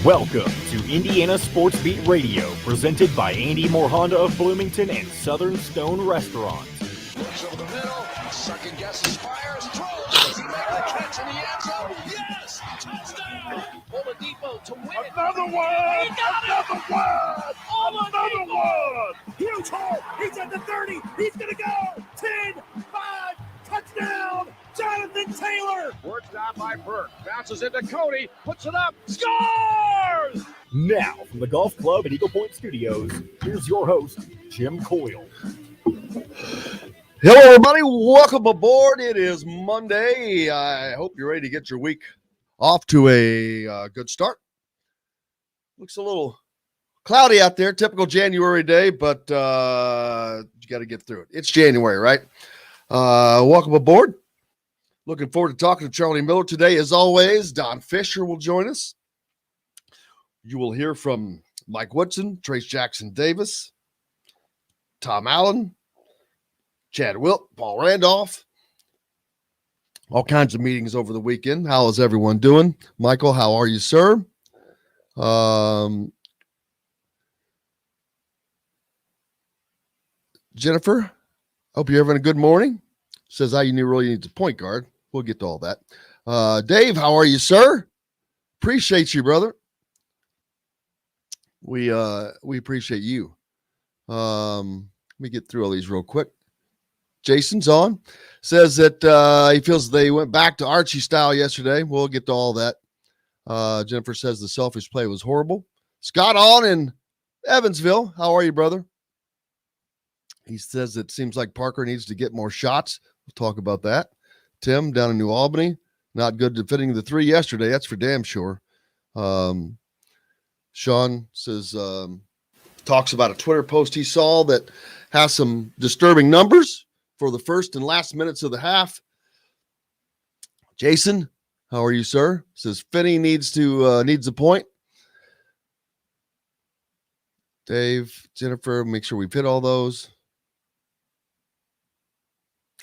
Welcome to Indiana Sports Beat Radio, presented by Andy Moore Honda of Bloomington and Southern Stone Restaurant. Looks over the middle, second guesses, fires, throws. Does he make the catch in the end zone? Yes! Touchdown! Oladipo to win it. Another one! Another one! Another one! Huge hole! He's at the 30! He's gonna go! 10, 5, touchdown! Jonathan Taylor! Worked out by Burke. Bounces into Cody, puts it up, scores! Now, from the Golf Club at Eagle Point Studios, here's your host, Jim Coyle. Hello, everybody. Welcome aboard. It is Monday. I hope you're ready to get your week off to a good start. Looks a little cloudy out there, typical January day, but you got to get through it. It's January, right? Welcome aboard. Looking forward to talking to Charlie Miller today. As always, Don Fischer will join us. You will hear from Mike Woodson, Trace Jackson Davis, Tom Allen, Chad Wilt, Paul Randolph. All kinds of meetings over the weekend. How is everyone doing? Michael, how are you, sir? Jennifer, hope you're having a good morning. Says how you really need a point guard. We'll get to all that. Dave, how are you, sir? Appreciate you, brother. We appreciate you. Let me get through all these real quick. Jason's on. Says that he feels they went back to Archie style yesterday. We'll get to all that. Jennifer says the selfish play was horrible. Scott on in Evansville. How are you, brother? He says it seems like Parker needs to get more shots. We'll talk about that. Tim down in New Albany, not good defending the three yesterday. That's for damn sure. Sean says, talks about a Twitter post he saw that has some disturbing numbers for the first and last minutes of the half. Jason, how are you, sir? Says Finney needs a point. Dave, Jennifer, make sure we hit all those.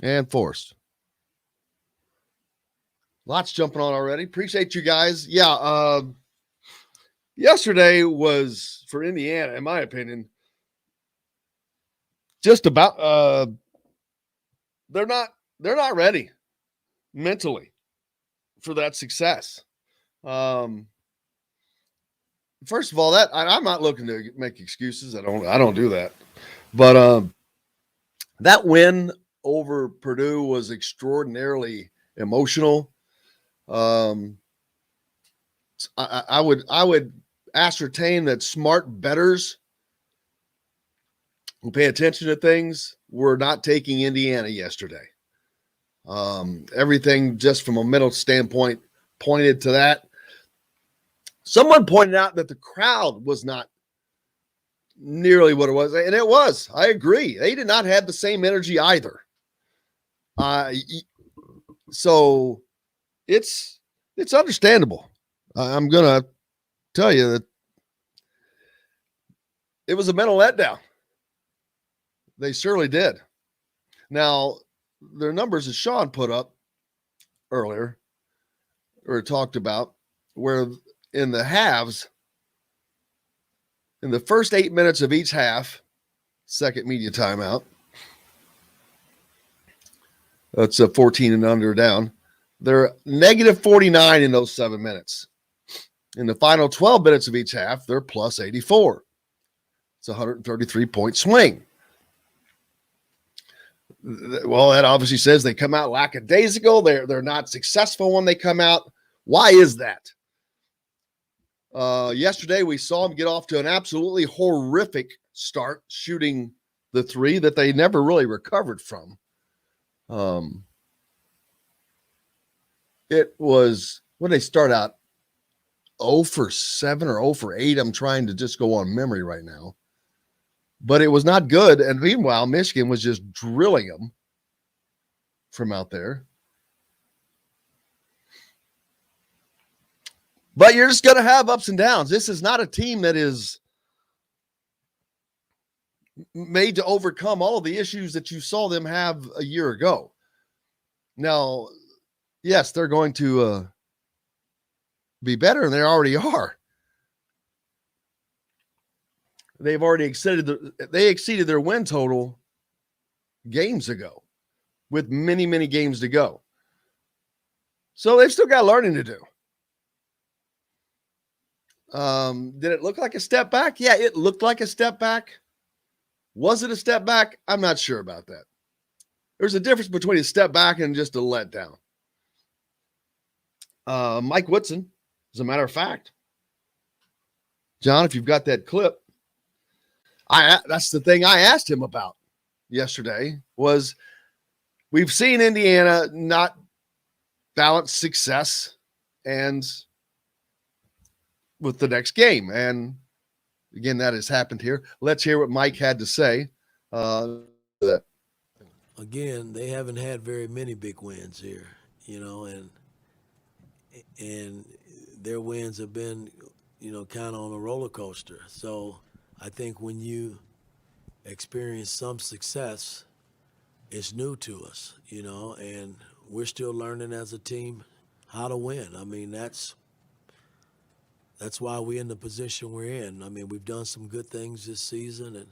And Forrest. Lots jumping on already. Appreciate you guys. Yeah, yesterday was, for Indiana, in my opinion, just about they're not ready mentally for that success. First of all, that I'm not looking to make excuses. I don't do that. But that win over Purdue was extraordinarily emotional. I would ascertain that smart bettors who pay attention to things were not taking Indiana yesterday. Everything just from a mental standpoint pointed to that. Someone pointed out that the crowd was not nearly what it was, and it was. I agree. They did not have the same energy either. So it's understandable. I'm going to tell you that it was a mental letdown. They surely did. Now, their numbers that Sean put up earlier or talked about where in the halves, in the first 8 minutes of each half, second media timeout, that's a 14 and under down. They're negative 49 in those 7 minutes. In the final 12 minutes of each half, they're plus 84. It's a 133-point swing. Well, that obviously says they come out lackadaisical. They're not successful when they come out. Why is that? Yesterday, we saw them get off to an absolutely horrific start shooting the three that they never really recovered from. It was when they start out 0 for 7 or 0 for 8. I'm trying to just go on memory right now. But it was not good. And meanwhile, Michigan was just drilling them from out there. But you're just going to have ups and downs. This is not a team that is made to overcome all of the issues that you saw them have a year ago. Now, yes, they're going to be better, and they already are. They've already exceeded their win total games ago, with many, many games to go. So they've still got learning to do. Did it look like a step back? Yeah, it looked like a step back. Was it a step back? I'm not sure about that. There's a difference between a step back and just a letdown. Mike Woodson, as a matter of fact, John, if you've got that clip, that's the thing I asked him about yesterday was we've seen Indiana not balance success and with the next game. And again, that has happened here. Let's hear what Mike had to say. Again, they haven't had very many big wins here, and their wins have been, kind of on a roller coaster. So I think when you experience some success, it's new to us, and we're still learning as a team how to win. I mean, that's why we're in the position we're in. I mean, we've done some good things this season,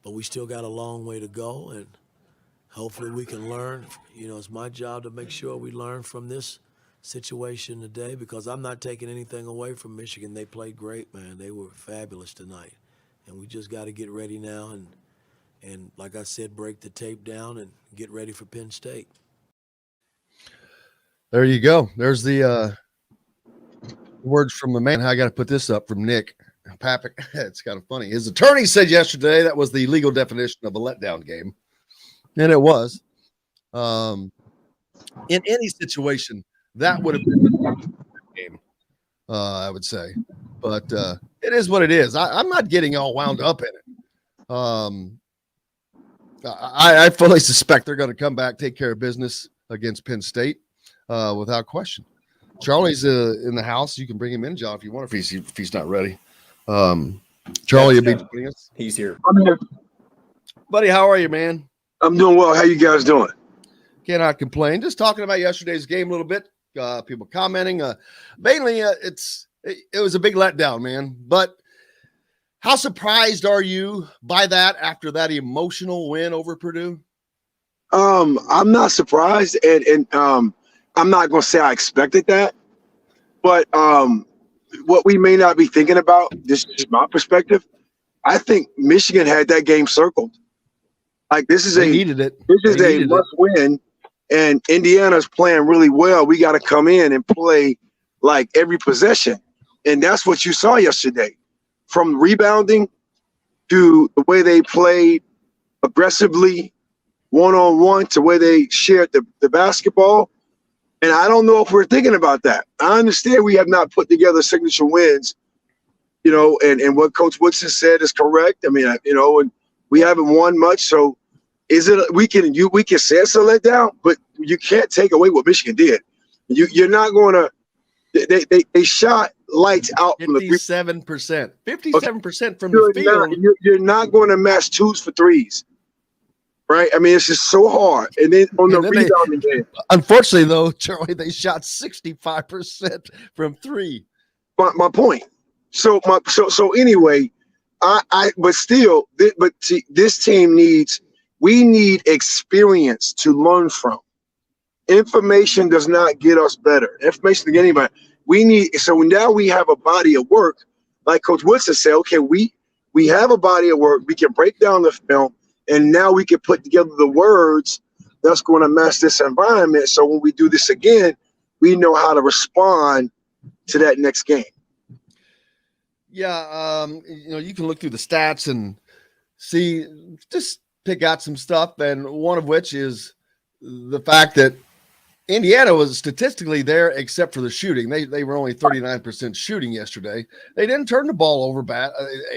but we still got a long way to go, and hopefully we can learn. It's my job to make sure we learn from this situation today, because I'm not taking anything away from Michigan. They played great, man. They were fabulous tonight. And we just got to get ready now and like I said, break the tape down and get ready for Penn State. There you go. There's the words from the man. I got to put this up from Nick Papik. It's kind of funny. His attorney said yesterday that was the legal definition of a letdown game. And it was. In any situation, that would have been a game, I would say. But it is what it is. I'm not getting all wound up in it. I fully suspect they're going to come back, take care of business against Penn State without question. Charlie's in the house. You can bring him in, John, if you want, if he's not ready. Charlie, you'll be joining us. He's here. I'm here. Buddy, how are you, man? I'm doing well. How you guys doing? Cannot complain. Just talking about yesterday's game a little bit. People commenting. Mainly, it was a big letdown, man. But how surprised are you by that after that emotional win over Purdue? I'm not surprised, and I'm not going to say I expected that. But what we may not be thinking about, this is my perspective, I think Michigan had that game circled. Like this is needed it. This is a must win, and Indiana's playing really well. We got to come in and play like every possession, and that's what you saw yesterday. From rebounding to the way they played aggressively, one-on-one, to where they shared the basketball. And I don't know if we're thinking about that. I understand we have not put together signature wins, and what Coach Woodson said is correct. I mean, and we haven't won much. So is it we can say it's a letdown, but you can't take away what Michigan did. You're not going to they shot lights out from the 57%. 57% from the field. You're not going to match twos for threes. Right? I mean, it's just so hard. And then on the rebounding game. Unfortunately, though, Charlie, they shot 65% from three. My point. So anyway, but still, this team we need experience to learn from. Information does not get us better. Information to get anybody. So now we have a body of work, like Coach Woodson said, okay, we have a body of work. We can break down the film, and now we can put together the words that's going to match this environment. So when we do this again, we know how to respond to that next game. Yeah, you can look through the stats and see, just pick out some stuff, and one of which is the fact that Indiana was statistically there except for the shooting. They were only 39% shooting yesterday. They didn't turn the ball over bad.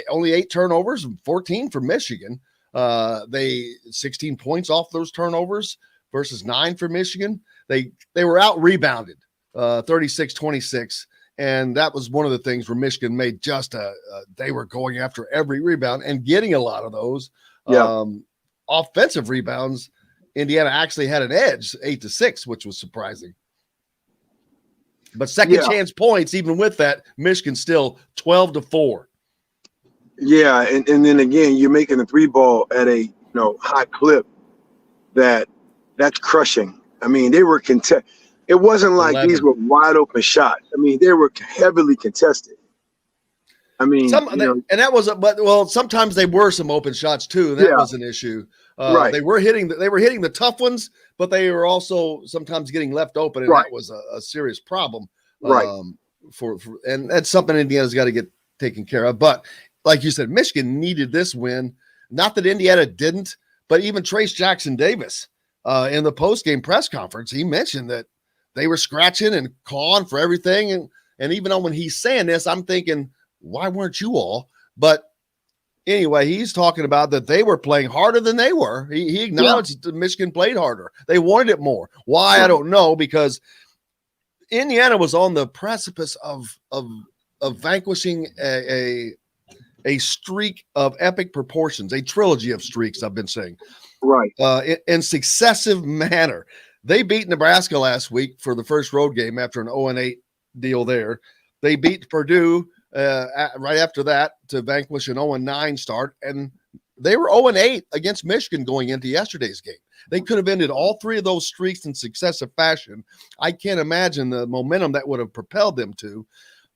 Only 8 turnovers, 14 for Michigan. They 16 points off those turnovers versus 9 for Michigan. They were out rebounded 36-26. And that was one of the things where Michigan made just they were going after every rebound and getting a lot of those. Yeah. Offensive rebounds, Indiana actually had an edge 8-6, which was surprising. But second chance points, even with that, Michigan still 12-4. Yeah, and then again, you're making a 3-ball at a high clip that's crushing. I mean, they were contested. It wasn't like 11. These were wide open shots. I mean, they were heavily contested. I mean, sometimes they were some open shots too. That was an issue. Right. They were hitting the tough ones, but they were also sometimes getting left open, and that was a serious problem. Right. And that's something Indiana's got to get taken care of. But like you said, Michigan needed this win. Not that Indiana didn't, but even Trace Jackson Davis in the post-game press conference, he mentioned that they were scratching and clawing for everything. And even when he's saying this, I'm thinking, why weren't you all? But anyway, he's talking about that they were playing harder than they were. He acknowledged that Michigan played harder. They wanted it more. Why? I don't know, because Indiana was on the precipice of vanquishing a streak of epic proportions, a trilogy of streaks, I've been saying. Right. In successive manner. They beat Nebraska last week for the first road game after an 0-8 deal there. They beat Purdue right after that to vanquish an 0-9 start, and they were 0-8 against Michigan going into yesterday's game. They could have ended all three of those streaks in successive fashion. I can't imagine the momentum that would have propelled them to.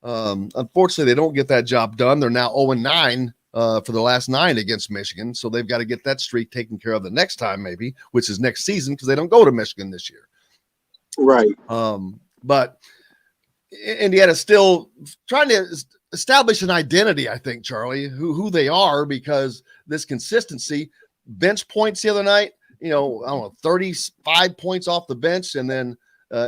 Unfortunately, they don't get that job done. They're now 0-9 for the last 9 against Michigan, so they've got to get that streak taken care of the next time, maybe, which is next season, because they don't go to Michigan this year. Right. But Indiana's still trying to establish an identity, I think, Charlie, who they are, because this consistency. Bench points the other night, I don't know, 35 points off the bench, and then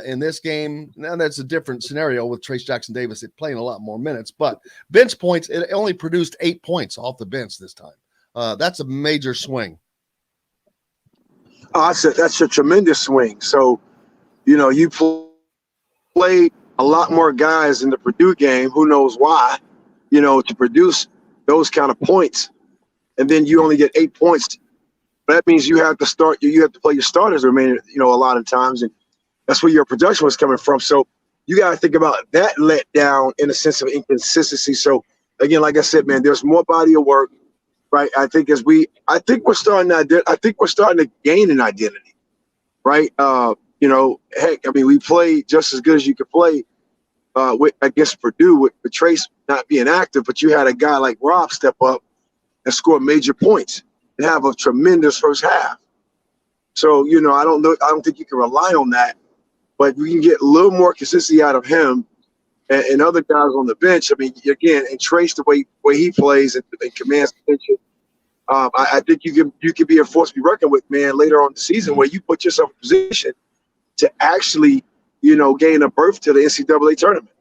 in this game, now that's a different scenario with Trace Jackson Davis playing a lot more minutes, but bench points, it only produced 8 points off the bench this time. That's a major swing. That's a tremendous swing. So, you played a lot more guys in the Purdue game, who knows why, to produce those kind of points. And then you only get 8 points. That means you have to play your starters remaining, a lot of times. And that's where your production was coming from. So you got to think about that let down in a sense of inconsistency. So again, like I said, man, there's more body of work, right? I think we're starting to gain an identity, right? Heck, I mean, we played just as good as you could play against Purdue with Trace not being active, but you had a guy like Rob step up and score major points and have a tremendous first half. So, I don't think you can rely on that. But we can get a little more consistency out of him and other guys on the bench. I mean, again, and Trace the way he plays and commands attention. I think you could be a force to be reckoned with, man, later on in the season, where you put yourself in a position to actually, gain a berth to the NCAA tournament.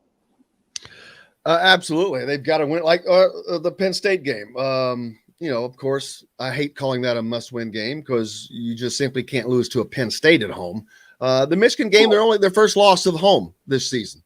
Absolutely. They've got to win, like the Penn State game. Of course, I hate calling that a must-win game because you just simply can't lose to a Penn State at home. The Michigan game, they're only their first loss of home this season,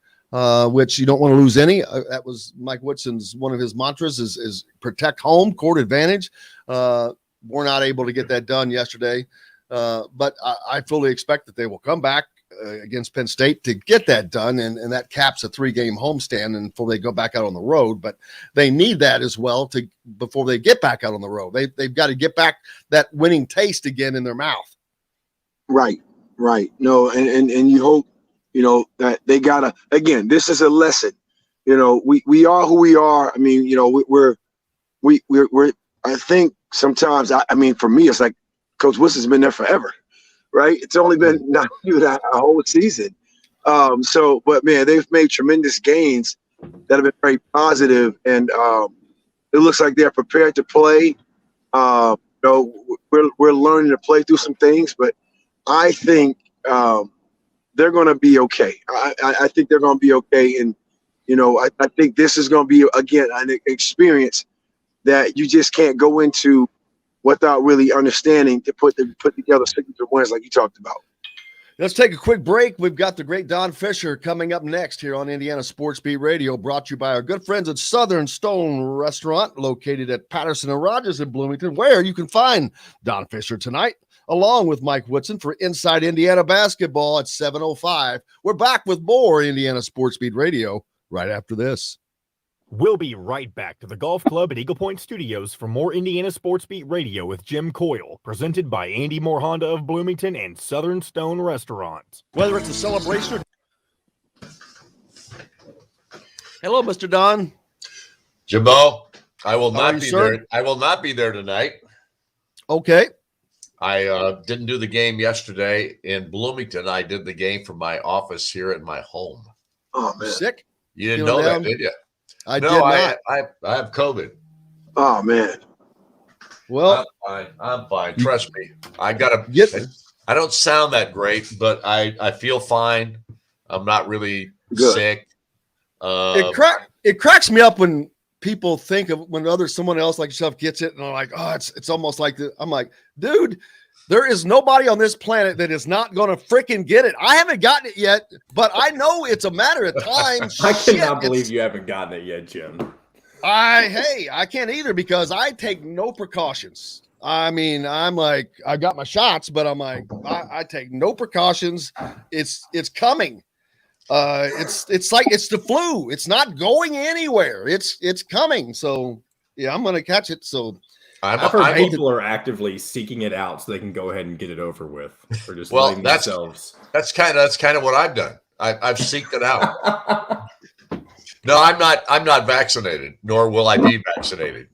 which you don't want to lose any. That was Mike Woodson's one of his mantras is protect home court advantage. We're not able to get that done yesterday, but I fully expect that they will come back against Penn State to get that done, and that caps a 3-game homestand and before they go back out on the road. But they need that as well before they get back out on the road. They've got to get back that winning taste again in their mouth. Right. No, and you hope, that they gotta, again, this is a lesson. We are who we are. I mean, we're I think sometimes, I mean, for me, it's like Coach Wilson's been there forever, right? It's only been not even a whole season. But man, they've made tremendous gains that have been very positive, and it looks like they're prepared to play. We're learning to play through some things, but I think they're going to be okay. I think they're going to be okay. And, I think this is going to be, again, an experience that you just can't go into without really understanding to put together signature wins like you talked about. Let's take a quick break. We've got the great Don Fischer coming up next here on Indiana Sports Beat Radio, brought to you by our good friends at Southern Stone Restaurant, located at Patterson and Rogers in Bloomington, where you can find Don Fischer tonight along with Mike Woodson for Inside Indiana Basketball at 7:05. We're back with more Indiana Sports Beat Radio right after this. We'll be right back to the Golf Club at Eagle Point Studios for more Indiana Sports Beat Radio with Jim Coyle, presented by Andy Moore Honda of Bloomington and Southern Stone Restaurant. Whether it's a celebration or... Hello, Mr. Don. Jimbo, I will How are not you, be sir? there. I will not be there tonight. Okay. I didn't do the game yesterday in Bloomington. I did the game from my office here at my home. Oh man. Sick? You didn't Feeling know down? that, did you? I No, did not. I have COVID. Oh man. Well, I'm fine. Trust me. I don't sound that great, but I feel fine. I'm not really Good. sick. it cracks me up when people think of when someone else like yourself gets it and they're like, oh, it's almost like I'm like, dude, there is nobody on this planet that is not going to freaking get it. I haven't gotten it yet, but I know it's a matter of time. I cannot believe you haven't gotten it yet, Jim. I can't either because I take no precautions. I mean, I'm like, I got my shots, but I'm like, I take no precautions. It's coming. It's like it's the flu. It's not going anywhere. It's coming. So yeah, I'm gonna catch it. So I've heard people are actively seeking it out so they can go ahead and get it over with, or just letting themselves. That's kind of what I've done. I've seeked it out. No, I'm not vaccinated, nor will I be vaccinated.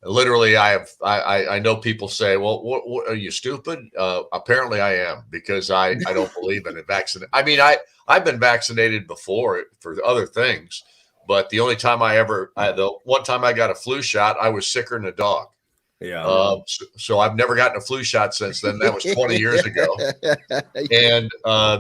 Literally, I know people say, well, what are you stupid? Apparently I am, because I don't believe in it. I mean, I've been vaccinated before for other things, but the only time the one time I got a flu shot, I was sicker than a dog. Yeah. So I've never gotten a flu shot since then. That was 20 years ago. And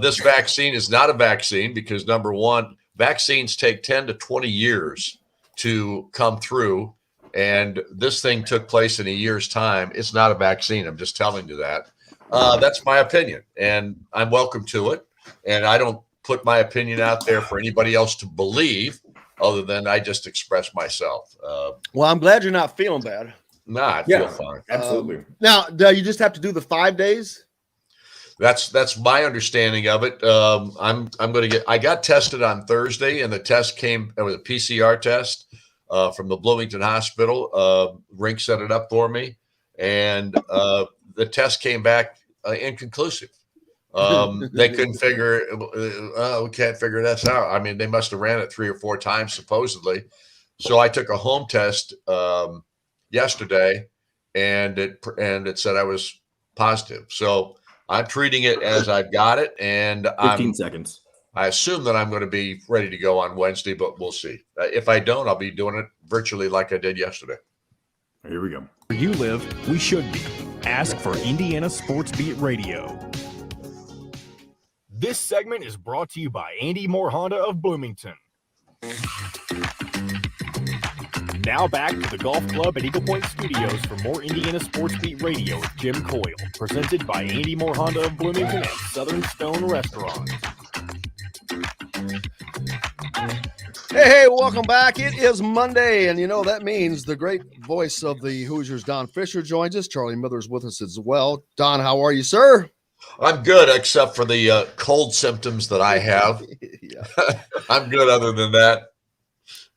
this vaccine is not a vaccine because, number one, vaccines take 10 to 20 years to come through. And this thing took place in a year's time. It's not a vaccine. I'm just telling you that. That's my opinion, and I'm welcome to it. And I don't put my opinion out there for anybody else to believe, other than I just express myself. well, I'm glad you're not feeling bad. I feel fine. Absolutely. Now, do you just have to do the 5 days? That's my understanding of it. I'm going to I got tested on Thursday, and the test it was a PCR test from the Bloomington Hospital. Rink set it up for me, and the test came back inconclusive. They couldn't we can't figure this out. I mean, they must have ran it 3 or 4 times supposedly. So I took a home test yesterday, and it said I was positive. So I'm treating it as I've got it, and 15 seconds. I assume that I'm going to be ready to go on Wednesday, but we'll see. If I don't, I'll be doing it virtually like I did yesterday. Here we go. Where you live, we should be. Ask for Indiana Sports Beat Radio. This segment is brought to you by Andy Moore Honda of Bloomington. Now back to the Golf Club at Eagle Point Studios for more Indiana Sports Beat Radio with Jim Coyle, presented by Andy Moore Honda of Bloomington and Southern Stone Restaurant. Hey, welcome back. It is Monday, and that means the great voice of the Hoosiers, Don Fischer, joins us. Charlie Mither's with us as well. Don, how are you, sir? I'm good, except for the cold symptoms that I have. I'm good other than that.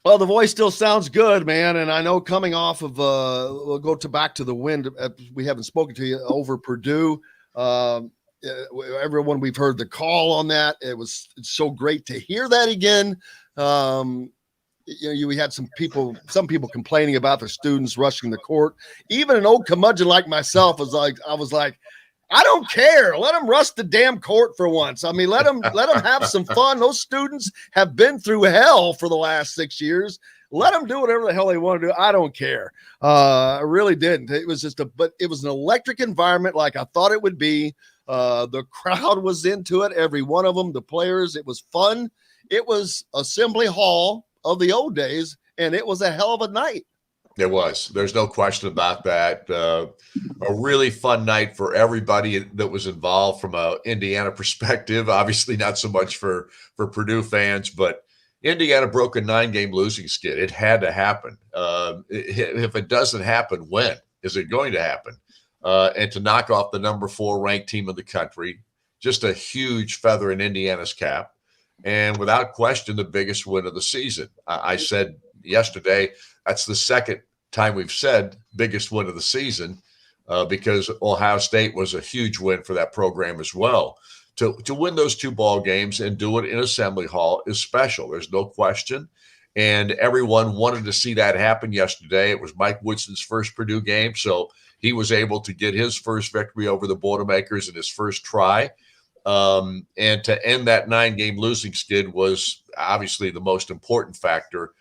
Well, the voice still sounds good, man. And I know coming off of, we'll go back to the wind. We haven't spoken to you over Purdue. Everyone, we've heard the call on that. It's so great to hear that again. We had some people complaining about the students rushing the court. Even an old curmudgeon like myself I was like, I don't care. Let them rush the damn court for once. I mean, let them have some fun. Those students have been through hell for the last 6 years. Let them do whatever the hell they want to do. I don't care. I really didn't. It was but it was an electric environment like I thought it would be. The crowd was into it. Every one of them, the players, it was fun. It was Assembly Hall of the old days, and it was a hell of a night. It was. There's no question about that. A really fun night for everybody that was involved from an Indiana perspective. Obviously, not so much for Purdue fans, but Indiana broke a 9-game losing skid. It had to happen. If it doesn't happen, when is it going to happen? and to knock off the number 4 ranked team in the country. Just a huge feather in Indiana's cap. And without question, the biggest win of the season. I said yesterday, that's the second time we've said biggest win of the season, because Ohio State was a huge win for that program as well. To win those 2 ball games and do it in Assembly Hall is special. There's no question. And everyone wanted to see that happen yesterday. It was Mike Woodson's first Purdue game, so he was able to get his first victory over the Boilermakers in his first try. And to end that 9-game losing skid was obviously the most important factor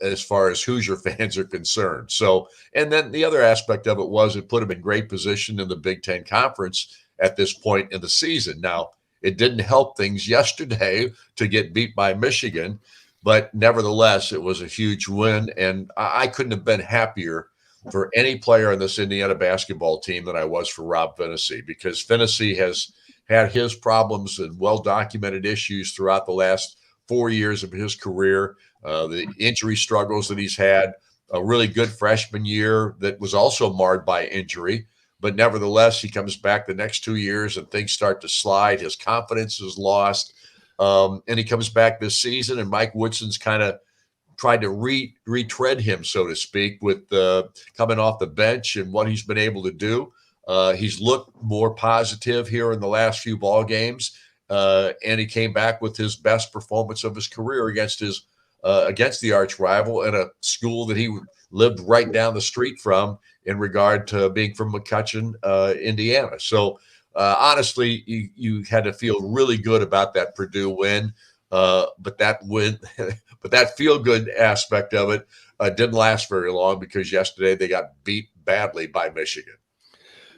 as far as Hoosier fans are concerned. So, and then the other aspect of it was it put them in great position in the Big Ten Conference at this point in the season. Now, it didn't help things yesterday to get beat by Michigan, but nevertheless, it was a huge win. And I couldn't have been happier for any player on this Indiana basketball team than I was for Rob Phinisee, because Phinisee has had his problems and well-documented issues throughout the last 4 years of his career, the injury struggles that he's had, a really good freshman year that was also marred by injury. But nevertheless, he comes back the next 2 years and things start to slide. His confidence is lost. And he comes back this season, and Mike Woodson's kind of tried to retread him, so to speak, with coming off the bench and what he's been able to do. He's looked more positive here in the last few ball games, and he came back with his best performance of his career against the arch rival in a school that he lived right down the street from, in regard to being from McCutcheon, Indiana. So honestly, you had to feel really good about that Purdue win, but that win, but that feel good aspect of it didn't last very long, because yesterday they got beat badly by Michigan.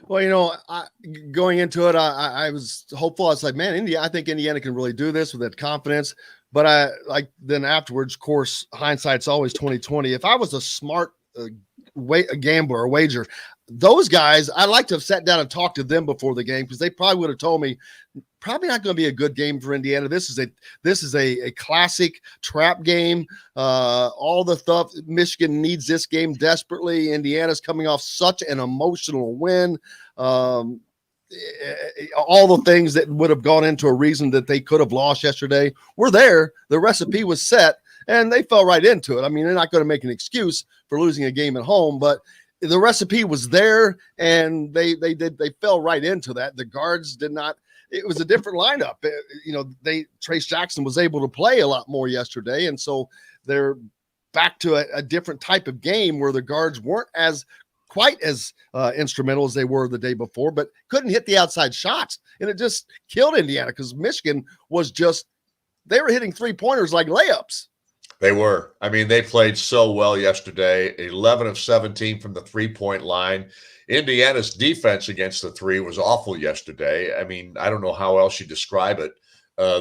Well, going into it, I was hopeful. I was like, man, I think Indiana can really do this with that confidence. But then afterwards, of course, hindsight's always 20/20. If I was a smart a gambler or wager, those guys, I'd like to have sat down and talked to them before the game, because they probably would have told me probably not going to be a good game for Indiana. This is a classic trap game. All the stuff, Michigan needs this game desperately. Indiana's coming off such an emotional win. All the things that would have gone into a reason that they could have lost yesterday were there. The recipe was set, and they fell right into it. I mean, they're not going to make an excuse for losing a game at home, but the recipe was there, and they fell right into that. The guards did not. It was a different lineup. Trace Jackson was able to play a lot more yesterday, and so they're back to a different type of game where the guards weren't quite as instrumental as they were the day before, but couldn't hit the outside shots, and it just killed Indiana, because Michigan was they were hitting 3-pointers like layups. They were. I mean, they played so well yesterday. 11 of 17 from the 3-point line. Indiana's defense against the 3 was awful yesterday. I mean, I don't know how else you describe it.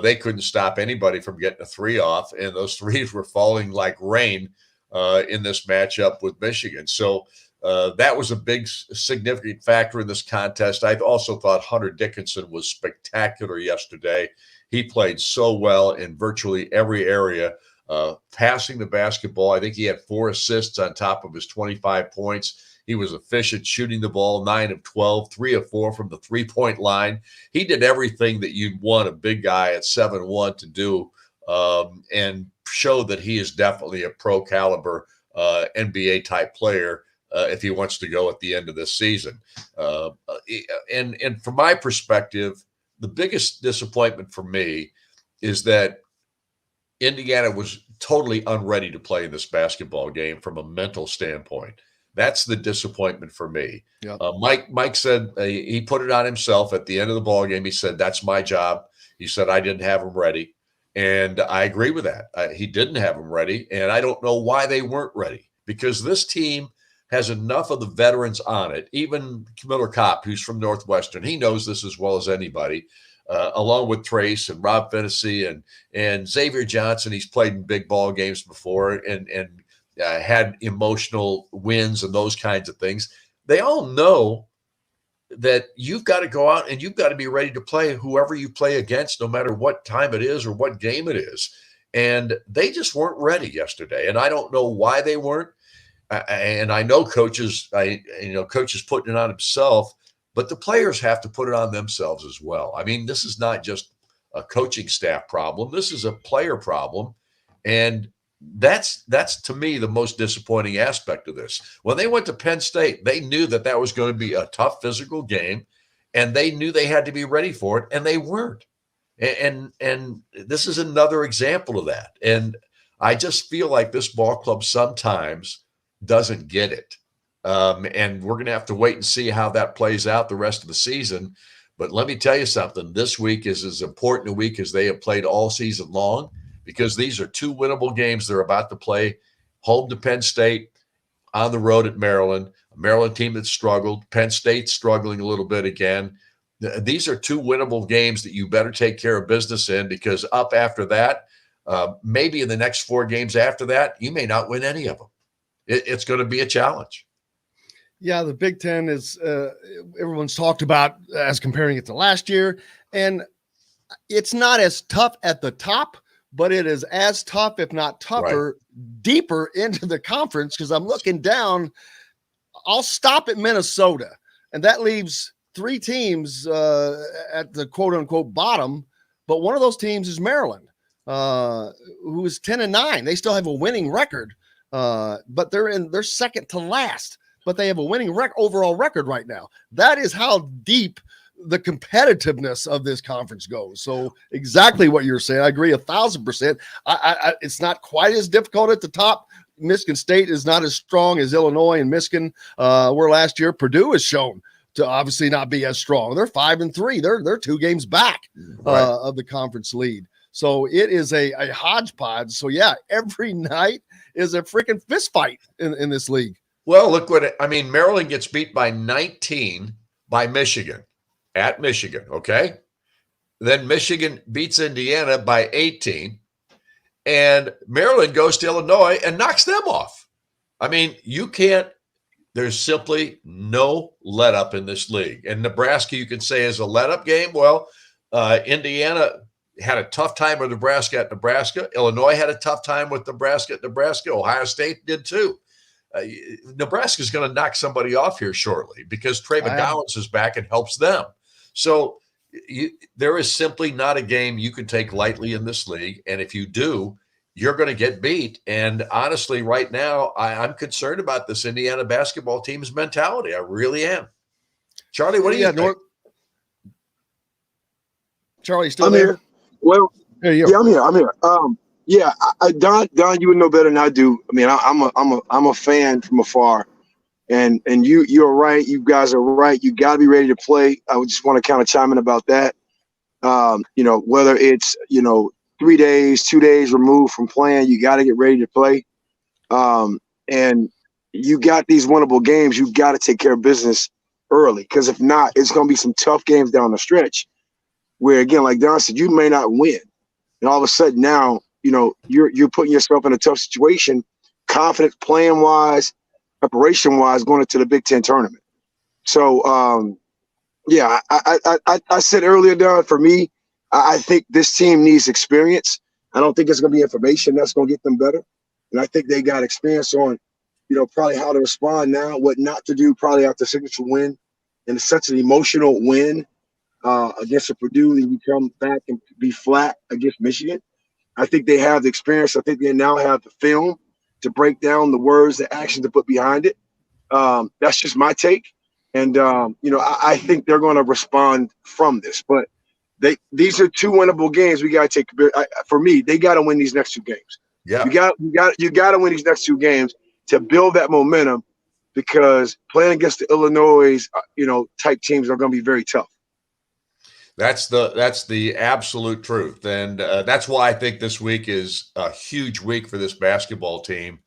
They couldn't stop anybody from getting a 3 off, and those 3s were falling like rain in this matchup with Michigan. So that was a big, significant factor in this contest. I also thought Hunter Dickinson was spectacular yesterday. He played so well in virtually every area. Passing the basketball, I think he had 4 assists on top of his 25 points. He was efficient shooting the ball, 9 of 12, 3 of 4 from the 3-point line. He did everything that you'd want a big guy at 7'1" to do, and showed that he is definitely a pro caliber NBA type player if he wants to go at the end of this season. And from my perspective, the biggest disappointment for me is that Indiana was totally unready to play in this basketball game from a mental standpoint. That's the disappointment for me. Yep. Mike said he put it on himself at the end of the ball game. He said, that's my job. He said, I didn't have him ready. And I agree with that. He didn't have him ready. And I don't know why they weren't ready, because this team has enough of the veterans on it. Even Miller Kopp, who's from Northwestern, he knows this as well as anybody. Along with Trace and Rob Phinisee and Xavier Johnson. He's played in big ball games before and had emotional wins and those kinds of things. They all know that you've got to go out and you've got to be ready to play whoever you play against, no matter what time it is or what game it is. And they just weren't ready yesterday. And I don't know why they weren't. And I know coaches putting it on himself. but the players have to put it on themselves as well. I mean, this is not just a coaching staff problem. This is a player problem. And that's to me the most disappointing aspect of this. When they went to Penn State, they knew that was going to be a tough physical game, and they knew they had to be ready for it, and they weren't. And this is another example of that. And I just feel like this ball club sometimes doesn't get it. And we're going to have to wait and see how that plays out the rest of the season. But let me tell you something. This week is as important a week as they have played all season long, because these are 2 winnable games they're about to play. Home to Penn State, on the road at Maryland, a Maryland team that struggled. Penn State struggling a little bit again. These are 2 winnable games that you better take care of business in, because up after that, maybe in the next 4 games after that, you may not win any of them. It's going to be a challenge. Yeah, the Big Ten is everyone's talked about as comparing it to last year, and it's not as tough at the top, but it is as tough, if not tougher, deeper into the conference. Because I'm looking down, I'll stop at Minnesota, and that leaves 3 teams at the quote unquote bottom, but one of those teams is Maryland, who is 10-9. They still have a winning record, but they're second to last. But they have a winning overall record right now. That is how deep the competitiveness of this conference goes. So exactly what you're saying. I agree 1,000%. It's not quite as difficult at the top. Michigan State is not as strong as Illinois and Michigan were last year. Purdue is shown to obviously not be as strong. They're 5-3. They're 2 games back of the conference lead. So it is a hodgepodge. So yeah, every night is a freaking fist fight in this league. Well, look Maryland gets beat by 19 by Michigan at Michigan. Okay. Then Michigan beats Indiana by 18, and Maryland goes to Illinois and knocks them off. I mean, there's simply no let up in this league. And Nebraska, you can say, is a let up game. Well, Indiana had a tough time with Nebraska at Nebraska. Illinois had a tough time with Nebraska at Nebraska. Ohio State did too. Nebraska is going to knock somebody off here shortly, because Trey McGowan's is back and helps them. So there is simply not a game you can take lightly in this league. And if you do, you're going to get beat. And honestly, right now, I'm concerned about this Indiana basketball team's mentality. I really am. Charlie, what do you think? Charlie, still I'm there? here. Well, I'm here. Yeah, Don, you would know better than I do. I mean, I'm a fan from afar, and you're right. You guys are right. You got to be ready to play. I would just want to kind of chime in about that. Whether it's 3 days, 2 days removed from playing, you got to get ready to play. And you got these winnable games. You got to take care of business early, because if not, it's going to be some tough games down the stretch where, again, like Don said, you may not win, and all of a sudden now, you're putting yourself in a tough situation, confidence, playing wise, preparation wise, going into the Big Ten tournament. So, I said earlier, Don, for me, I think this team needs experience. I don't think it's going to be information that's going to get them better. And I think they got experience on, probably how to respond now, what not to do, probably after signature win, and such an emotional win against a Purdue, and you come back and be flat against Michigan. I think they have the experience. I think they now have the film to break down the words, the action to put behind it. That's just my take. And, I think they're going to respond from this. But these are 2 winnable games. We got to take for me, they got to win these next 2 games. Yeah. You got to win these next 2 games to build that momentum, because playing against the Illinois, type teams are going to be very tough. That's the absolute truth. And that's why I think this week is a huge week for this basketball team.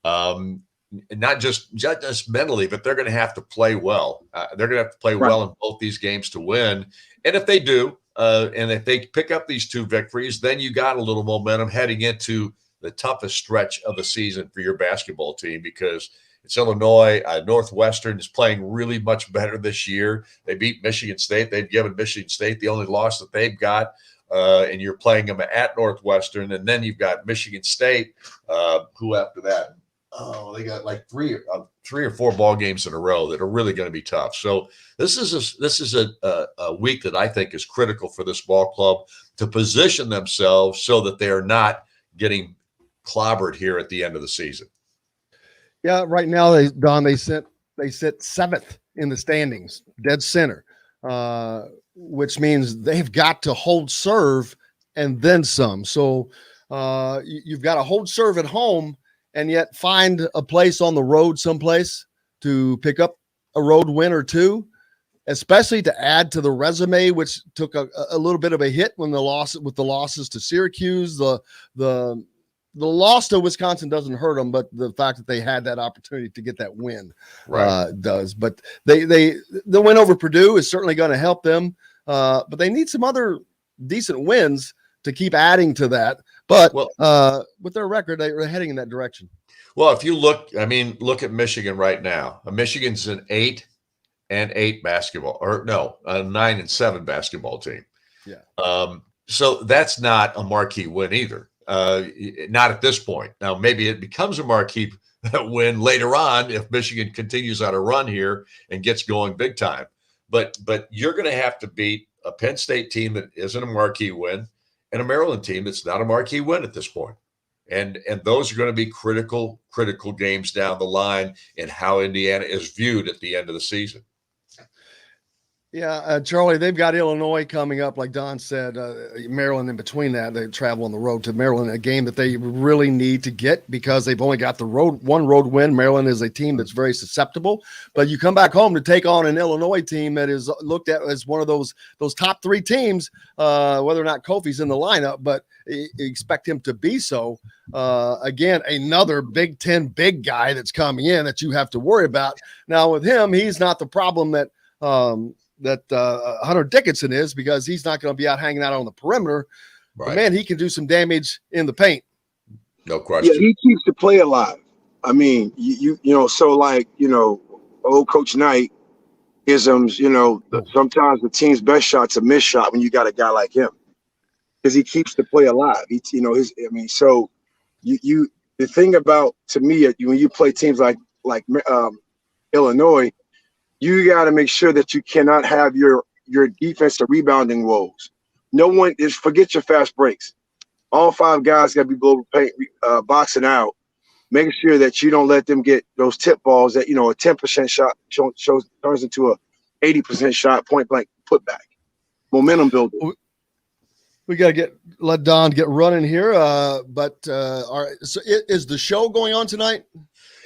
Not just mentally, but they're going to have to play well. They're going to have to play well in both these games to win. And if they do, and if they pick up these 2 victories, then you got a little momentum heading into the toughest stretch of the season for your basketball team, because it's Illinois. Northwestern is playing really much better this year. They beat Michigan State. They've given Michigan State the only loss that they've got, and you're playing them at Northwestern. And then you've got Michigan State, who after that? they got like three or four ball games in a row that are really going to be tough. So this is a week that I think is critical for this ball club to position themselves so that they are not getting clobbered here at the end of the season. Yeah, right now they sit seventh in the standings, dead center, which means they've got to hold serve and then some. So you've got to hold serve at home and yet find a place on the road someplace to pick up a road win or two, especially to add to the resume, which took a little bit of a hit when the losses to Syracuse. The loss to Wisconsin doesn't hurt them, but the fact that they had that opportunity to get that win does. But the win over Purdue is certainly going to help them, but they need some other decent wins to keep adding to that. But with their record, they're heading in that direction. Well, if you look at Michigan right now. Michigan's an 8-8 basketball, or no, a 9-7 basketball team. Yeah. So that's not a marquee win either. Not at this point. Now, maybe it becomes a marquee win later on if Michigan continues on a run here and gets going big time. But you're going to have to beat a Penn State team that isn't a marquee win and a Maryland team that's not a marquee win at this point. And those are going to be critical games down the line in how Indiana is viewed at the end of the season. Yeah, Charlie, they've got Illinois coming up, like Don said, Maryland in between that. They travel on the road to Maryland, a game that they really need to get because they've only got one road win. Maryland is a team that's very susceptible, but you come back home to take on an Illinois team that is looked at as one of those top three teams, whether or not Kofi's in the lineup, but expect him to be so. Again, another Big Ten big guy that's coming in that you have to worry about. Now with him, he's not the problem that Hunter Dickinson is, because he's not going to be out hanging out on the perimeter. Right. But man, he can do some damage in the paint. No question. Yeah, he keeps the play alive. I mean, so like, old Coach Knight isms, sometimes the team's best shot's a missed shot when you got a guy like him, because he keeps the play alive. So the thing about, to me, when you play teams like Illinois, you got to make sure that you cannot have your defensive rebounding woes. No one is, forget your fast breaks. All five guys got to be below the paint, boxing out, making sure that you don't let them get those tip balls that, a 10% shot turns into a 80% shot, point blank putback. Momentum building. We got to let Don get running here. So is the show going on tonight?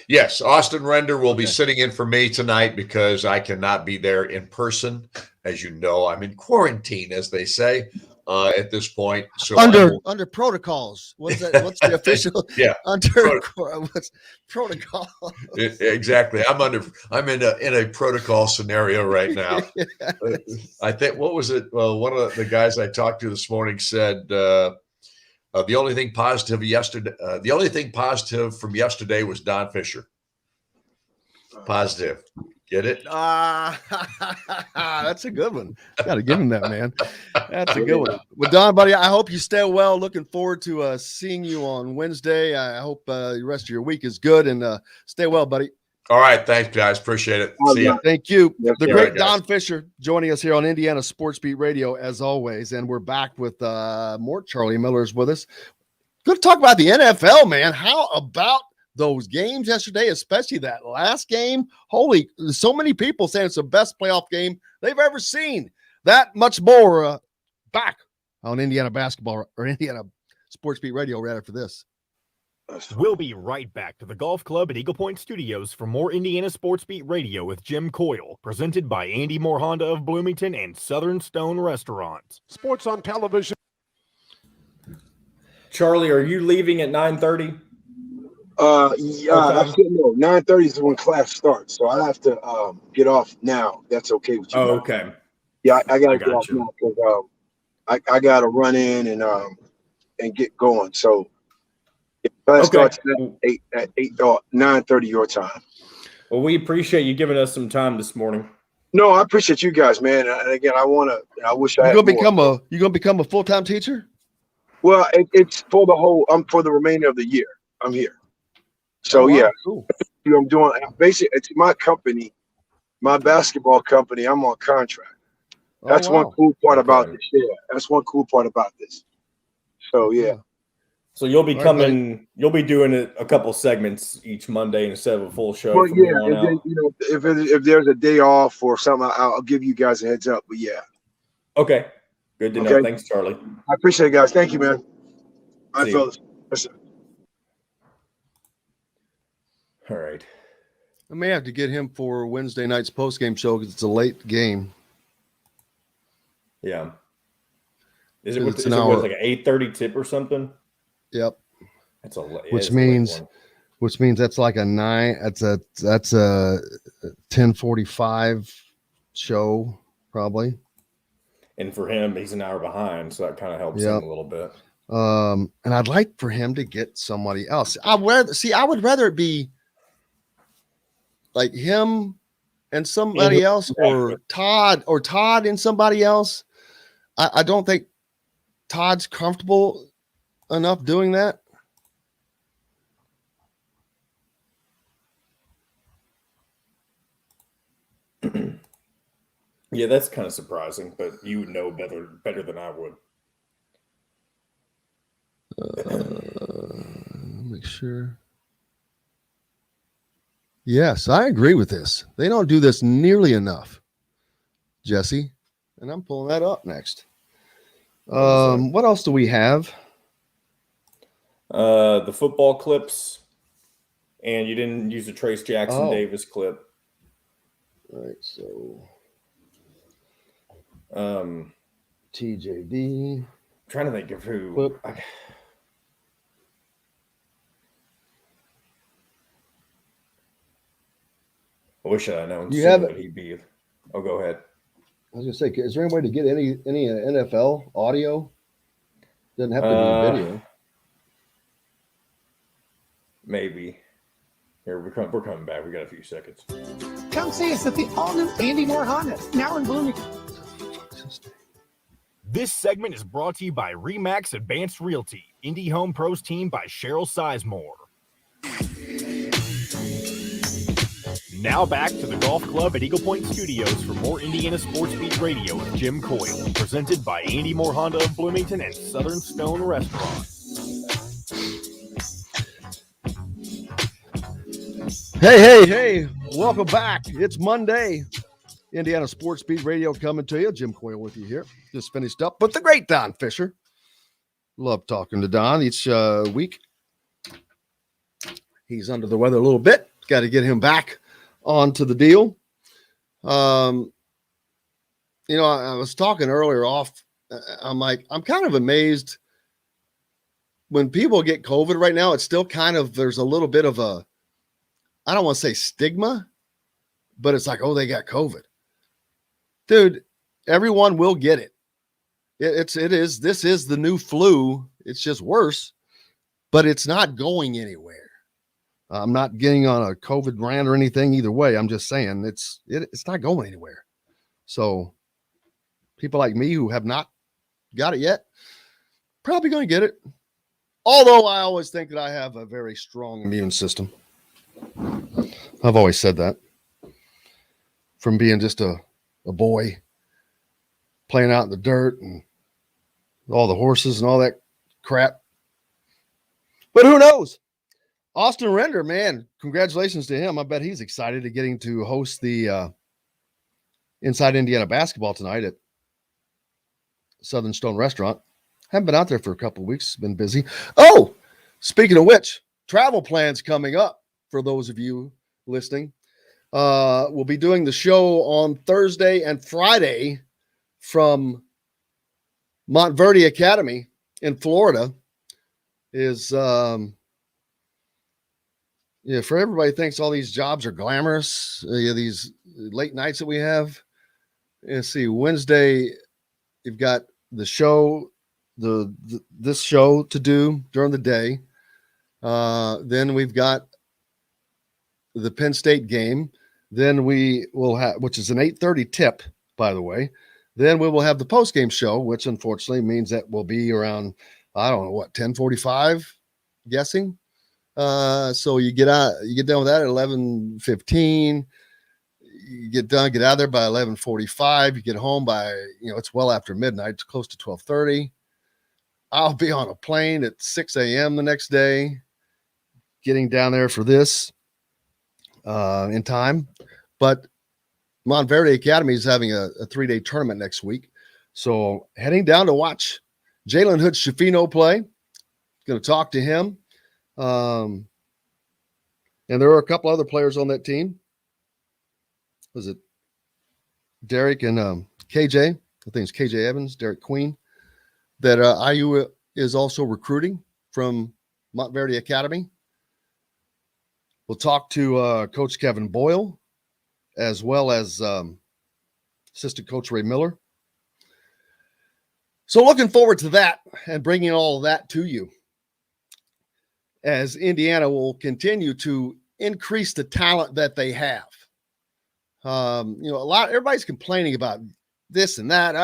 Yes, Austin Render will be sitting in for me tonight because I cannot be there in person. As you know, I'm in quarantine, as they say, at this point. So under protocols. What's that? What's the official? Yeah, what's protocol? Exactly. I'm in a protocol scenario right now. I think, what was it? Well, one of the guys I talked to this morning said, the only thing positive from yesterday was Don Fischer. Positive. Get it? That's a good one. Got to give him that, man. That's a good one. Well, Don, buddy, I hope you stay well. Looking forward to seeing you on Wednesday. I hope the rest of your week is good, and stay well, buddy. All right. Thanks, guys. Appreciate it. See you. Thank you. Yes, the great Don Fischer joining us here on Indiana Sports Beat Radio, as always. And we're back with more. Charlie Miller's with us. Good to talk about the NFL, man. How about those games yesterday, especially that last game? Holy, so many people saying it's the best playoff game they've ever seen. That much more back on Indiana basketball, or Indiana Sports Beat Radio right after this. We'll be right back to the Golf Club at Eagle Point Studios for more Indiana Sports Beat Radio with Jim Coyle, presented by Andy Moore Honda of Bloomington and Southern Stone Restaurant. Sports on television. Charlie, are you leaving at 9:30? That's it. No, 9:30 is when class starts, so I have to get off now. That's okay with you. Oh, okay. Yeah, I gotta get off now because I gotta run in and get going. So class starts at 9:30 your time. Well, we appreciate you giving us some time this morning. No, I appreciate you guys, man. And again, I wish I had more. You gonna become a full-time teacher? Well, it's for the whole. For the remainder of the year. I'm here. So yeah, Cool. I'm doing basically it's my company, my basketball company. I'm on contract. That's one cool part about this. Yeah, that's one cool part about this. So yeah. So you'll be All right, buddy. coming. You'll be doing a couple segments each Monday instead of a full show. Well, from yeah, here on and then, out. you know, if there's a day off or something, I'll give you guys a heads up. But yeah, Okay. Good to know. Okay. Thanks, Charlie. I appreciate it, guys. Thank you, man. All right, See you. fellas. Listen. All right. I may have to get him for Wednesday night's post-game show because it's a late game. Yeah. Is it, It's is an it hour. like an 8:30 tip or something? Yep. That's a Which means that's like a 9. That's a 10:45 show probably. And for him, he's an hour behind, so that kind of helps him a little bit. And I'd like for him to get somebody else. I would rather it be like him and somebody else, or Todd and somebody else. I don't think Todd's comfortable enough doing that. Yeah, that's kind of surprising, but you would know better than I would. Make sure. Yes, I agree with this. They don't do this nearly enough, Jesse. And I'm pulling that up next. What else do we have? The football clips, and you didn't use the Trace Jackson Davis clip. All right, so I'm TJD. trying to think of who. Clip. I wish I'd known. You have what it? he'd be. Oh, go ahead. I was gonna say, is there any way to get any NFL audio? Doesn't have to be video. Maybe. Here, we're coming back. We got a few seconds. Come see us at the all-new Andy Moore Honda, now in Bloomington. This segment is brought to you by Remax Advanced Realty, Indie Home Pros team by Cheryl Sizemore. Now back to the Golf Club at Eagle Point Studios for more Indiana Sports Beat Radio with Jim Coyle, presented by Andy Moore Honda of Bloomington and Southern Stone Restaurant. Hey, welcome back. It's Monday. Indiana Sports Beat Radio coming to you. Jim Coyle with you here. Just finished up with the great Don Fischer. Love talking to Don each week. He's under the weather a little bit. Got to get him back onto the deal. I was talking earlier off. I'm like, I'm kind of amazed when people get COVID right now. It's still kind of, there's a little bit of a, I don't want to say stigma, but it's like, oh, they got COVID. Dude, everyone will get it. This is the new flu. It's just worse, but it's not going anywhere. I'm not getting on a COVID rant or anything either way. I'm just saying it's not going anywhere. So people like me who have not got it yet, probably going to get it. Although I always think that I have a very strong immune system. I've always said that. From being just a boy playing out in the dirt and all the horses and all that crap. But who knows? Austin Render, man, congratulations to him. I bet he's excited to getting to host the Inside Indiana basketball tonight at Southern Stone Restaurant. Haven't been out there for a couple of weeks. Been busy. Oh, speaking of which, travel plans coming up for those of you listening. We'll be doing the show on Thursday and Friday from Montverde Academy in Florida. Is for everybody thinks all these jobs are glamorous. These late nights that we have. Let's see, Wednesday, you've got the show, this show to do during the day. Then we've got the Penn State game. Then we will have, which is an 8:30 tip, by the way. Then we will have the post-game show, which unfortunately means that will be around, I don't know what, 10:45, guessing. So you get done with that at 11:15. You get out of there by 11:45. You get home by, it's well after midnight. It's close to 12:30. I'll be on a plane at 6 a.m. the next day, getting down there for this in time. But Montverde Academy is having a 3-day tournament next week. So heading down to watch Jalen Hood-Schifino play. Going to talk to him. And there are a couple other players on that team. Was it Derek and KJ? I think it's KJ Evans, Derek Queen, that IU is also recruiting from Montverde Academy. We'll talk to Coach Kevin Boyle, as well as assistant coach Ray Miller. So looking forward to that and bringing all of that to you as Indiana will continue to increase the talent that they have. Everybody's complaining about this and that.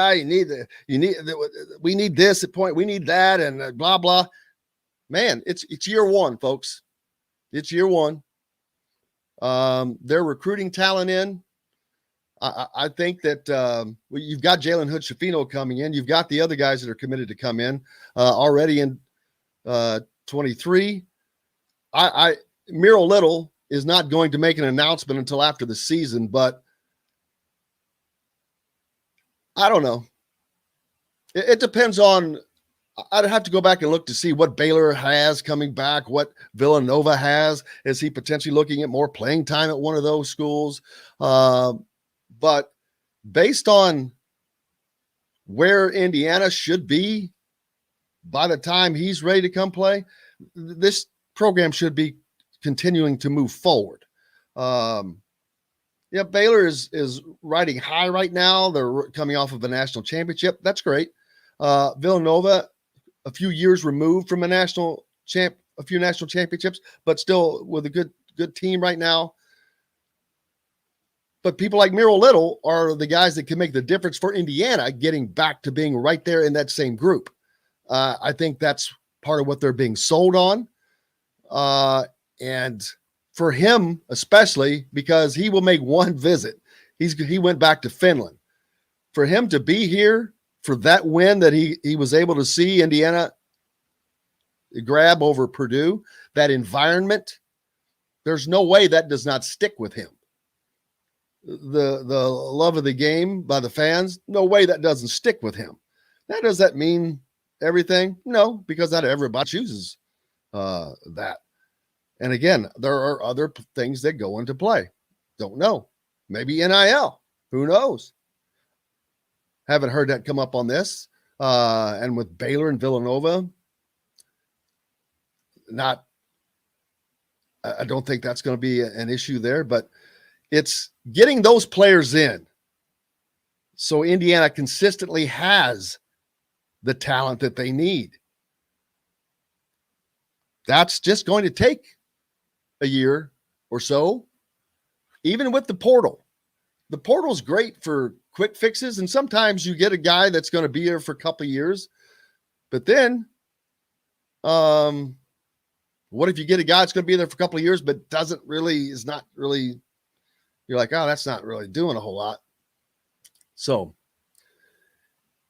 We need this at point. We need that and blah, blah. Man, it's year one, folks. It's year one. They're recruiting talent in. I think that you've got Jalen Hood-Schifino coming in. You've got the other guys that are committed to come in already in 23. Miro Little is not going to make an announcement until after the season, but I don't know. It depends on. I'd have to go back and look to see what Baylor has coming back, what Villanova has. Is he potentially looking at more playing time at one of those schools? But based on where Indiana should be by the time he's ready to come play, this program should be continuing to move forward. Baylor is riding high right now. They're coming off of a national championship. That's great. Villanova, a few years removed from a few national championships, but still with a good team right now. But people like Miro Little are the guys that can make the difference for Indiana getting back to being right there in that same group. I think that's part of what they're being sold on. And for him, especially because he will make one visit. He went back to Finland. For him to be here for that win that he was able to see Indiana grab over Purdue, that environment, there's no way that does not stick with him. The love of the game by the fans, no way that doesn't stick with him. Now, does that mean everything? No, because not everybody chooses that. And again, there are other things that go into play. Don't know. Maybe NIL. Who knows? Haven't heard that come up on this. And with Baylor and Villanova, I don't think that's going to be an issue there, but it's getting those players in so Indiana consistently has the talent that they need. That's just going to take a year or so, even with the portal. The portal's great for quick fixes, and sometimes you get a guy that's going to be here for a couple of years. But then, what if you get a guy that's going to be there for a couple of years, but is not really, you're like, oh, that's not really doing a whole lot. So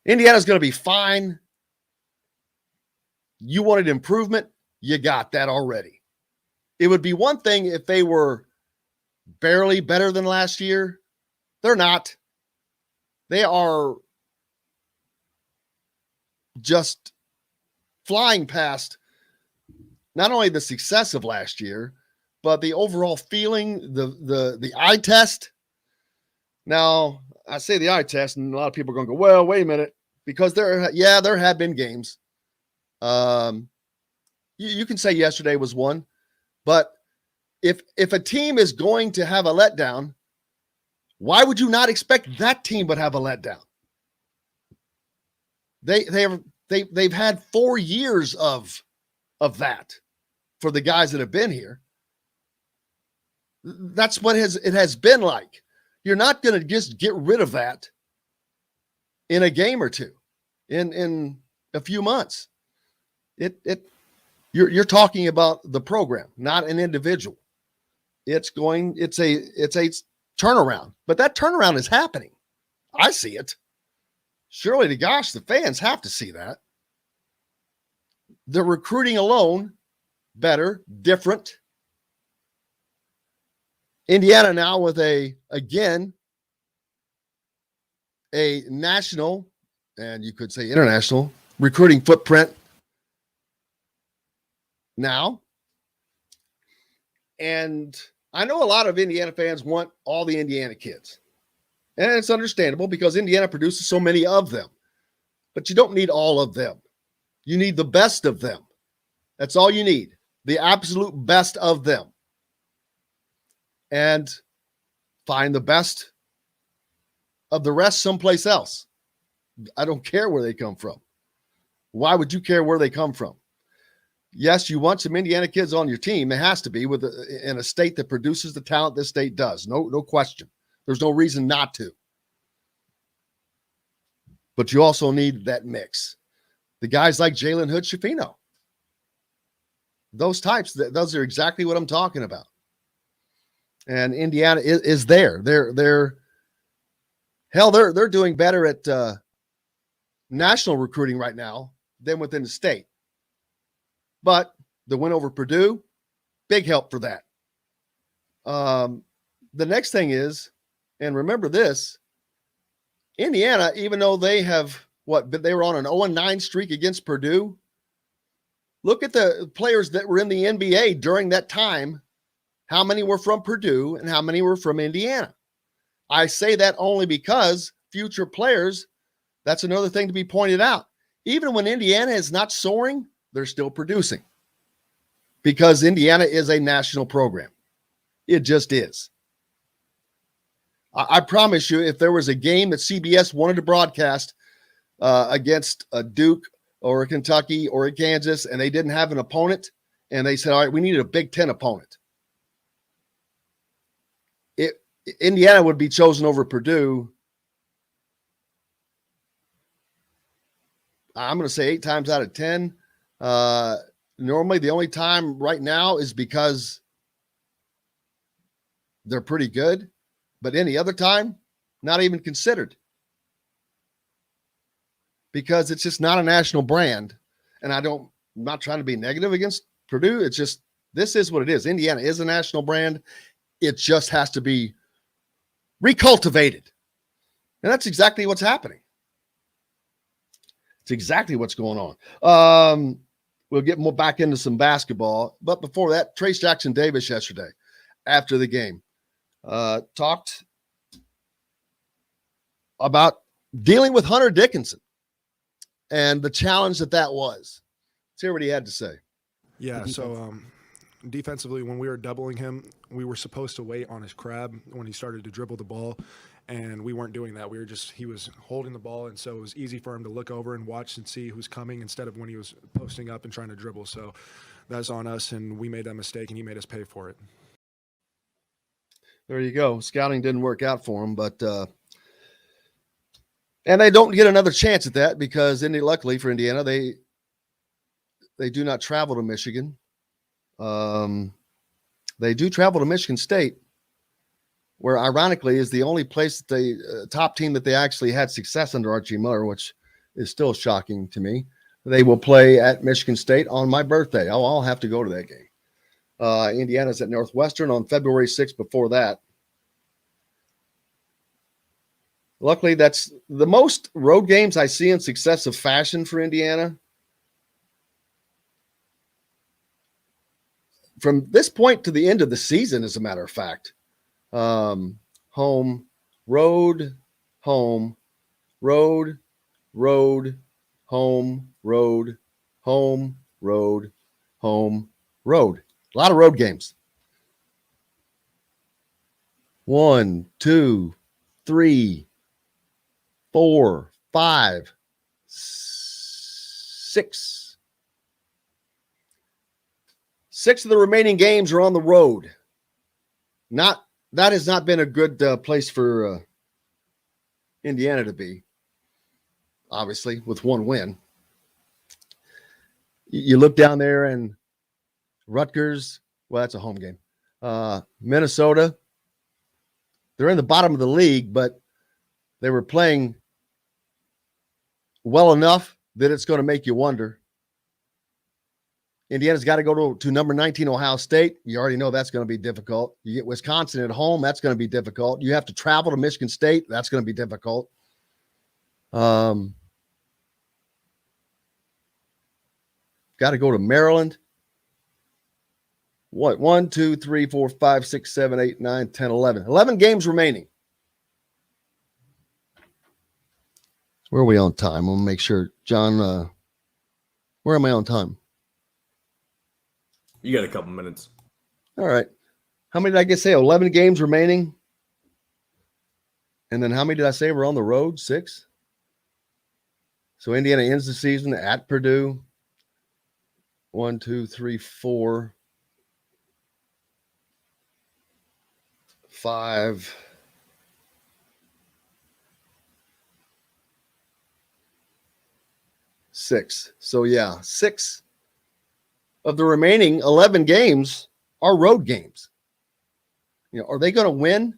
Indiana's going to be fine. You wanted improvement. You got that already. It would be one thing if they were barely better than last year. They're not. They are just flying past not only the success of last year, but the overall feeling, the eye test. Now, I say the eye test, and a lot of people are going to go, well, wait a minute, because there have been games. You can say yesterday was one, but if a team is going to have a letdown, why would you not expect that team would have a letdown? They've had 4 years of that for the guys that have been here. That's what it has been like. You're not going to just get rid of that in a game or two, in a few months. It You're talking about the program, not an individual. It's a turnaround, but that turnaround is happening. I see it. Surely to gosh, the fans have to see that. The recruiting alone, better, different. Indiana now with a national, and you could say international, recruiting footprint now. And I know a lot of Indiana fans want all the Indiana kids. And it's understandable because Indiana produces so many of them. But you don't need all of them. You need the best of them. That's all you need. The absolute best of them. And find the best of the rest someplace else. I don't care where they come from. Why would you care where they come from? Yes, you want some Indiana kids on your team. It has to be in a state that produces the talent this state does. No question. There's no reason not to. But you also need that mix. The guys like Jalen Hood-Schifino. Those types, those are exactly what I'm talking about. And Indiana is there. They're doing better at national recruiting right now than within the state. But the win over Purdue, big help for that. The next thing is, and remember this, Indiana, even though they were on an 0-9 streak against Purdue, look at the players that were in the NBA during that time. How many were from Purdue and how many were from Indiana? I say that only because future players, that's another thing to be pointed out. Even when Indiana is not soaring, they're still producing because Indiana is a national program. It just is. I promise you, if there was a game that CBS wanted to broadcast against a Duke or a Kentucky or a Kansas, and they didn't have an opponent, and they said, all right, we needed a Big Ten opponent, Indiana would be chosen over Purdue. I'm going to say 8 times out of 10. Normally, the only time right now is because they're pretty good, but any other time, not even considered. Because it's just not a national brand. And I'm not trying to be negative against Purdue. It's just, this is what it is. Indiana is a national brand. It just has to be recultivated. And that's exactly what's happening. It's exactly what's going on. We'll get more back into some basketball. But before that, Trace Jackson Davis yesterday, after the game, talked about dealing with Hunter Dickinson and the challenge that was. Let's hear what he had to say. Yeah, so defensively, when we were doubling him, we were supposed to wait on his crab when he started to dribble the ball, and we weren't doing that. He was holding the ball, and so it was easy for him to look over and watch and see who's coming instead of when he was posting up and trying to dribble. So that's on us, and we made that mistake, and he made us pay for it. There you go. Scouting didn't work out for him, but and they don't get another chance at that because luckily for Indiana, they do not travel to Michigan. They do travel to Michigan State, where ironically is the only place that top team that they actually had success under Archie Miller, which is still shocking to me. They will play at Michigan State on my birthday. I'll have to go to that game. Indiana's at Northwestern on February 6th before that. Luckily, that's the most road games I see in successive fashion for Indiana. From this point to the end of the season, as a matter of fact, home, road, home, road, road, home, road, home, road, home, road. A lot of road games. 1, 2, 3, 4, 5, 6. 6 of the remaining games are on the road. That has not been a good place for Indiana to be, obviously, with one win. You look down there and Rutgers, well, that's a home game. Minnesota, they're in the bottom of the league, but they were playing well enough that it's going to make you wonder. Indiana's got to go to number 19 Ohio State. You already know that's going to be difficult. You get Wisconsin at home, that's going to be difficult. You have to travel to Michigan State, that's going to be difficult. Got to go to Maryland. What? 1, 2, 3, 4, 5, 6, 7, 8, 9, 10, 11. 11 games remaining. Where are we on time? I'm going to make sure. John, where am I on time? You got a couple minutes. All right. How many did I say? 11 games remaining. And then how many did I say were on the road? 6. So Indiana ends the season at Purdue. 1, 2, 3, 4, 5. 6. So yeah, 6 of the remaining 11 games are road games. Are they going to win?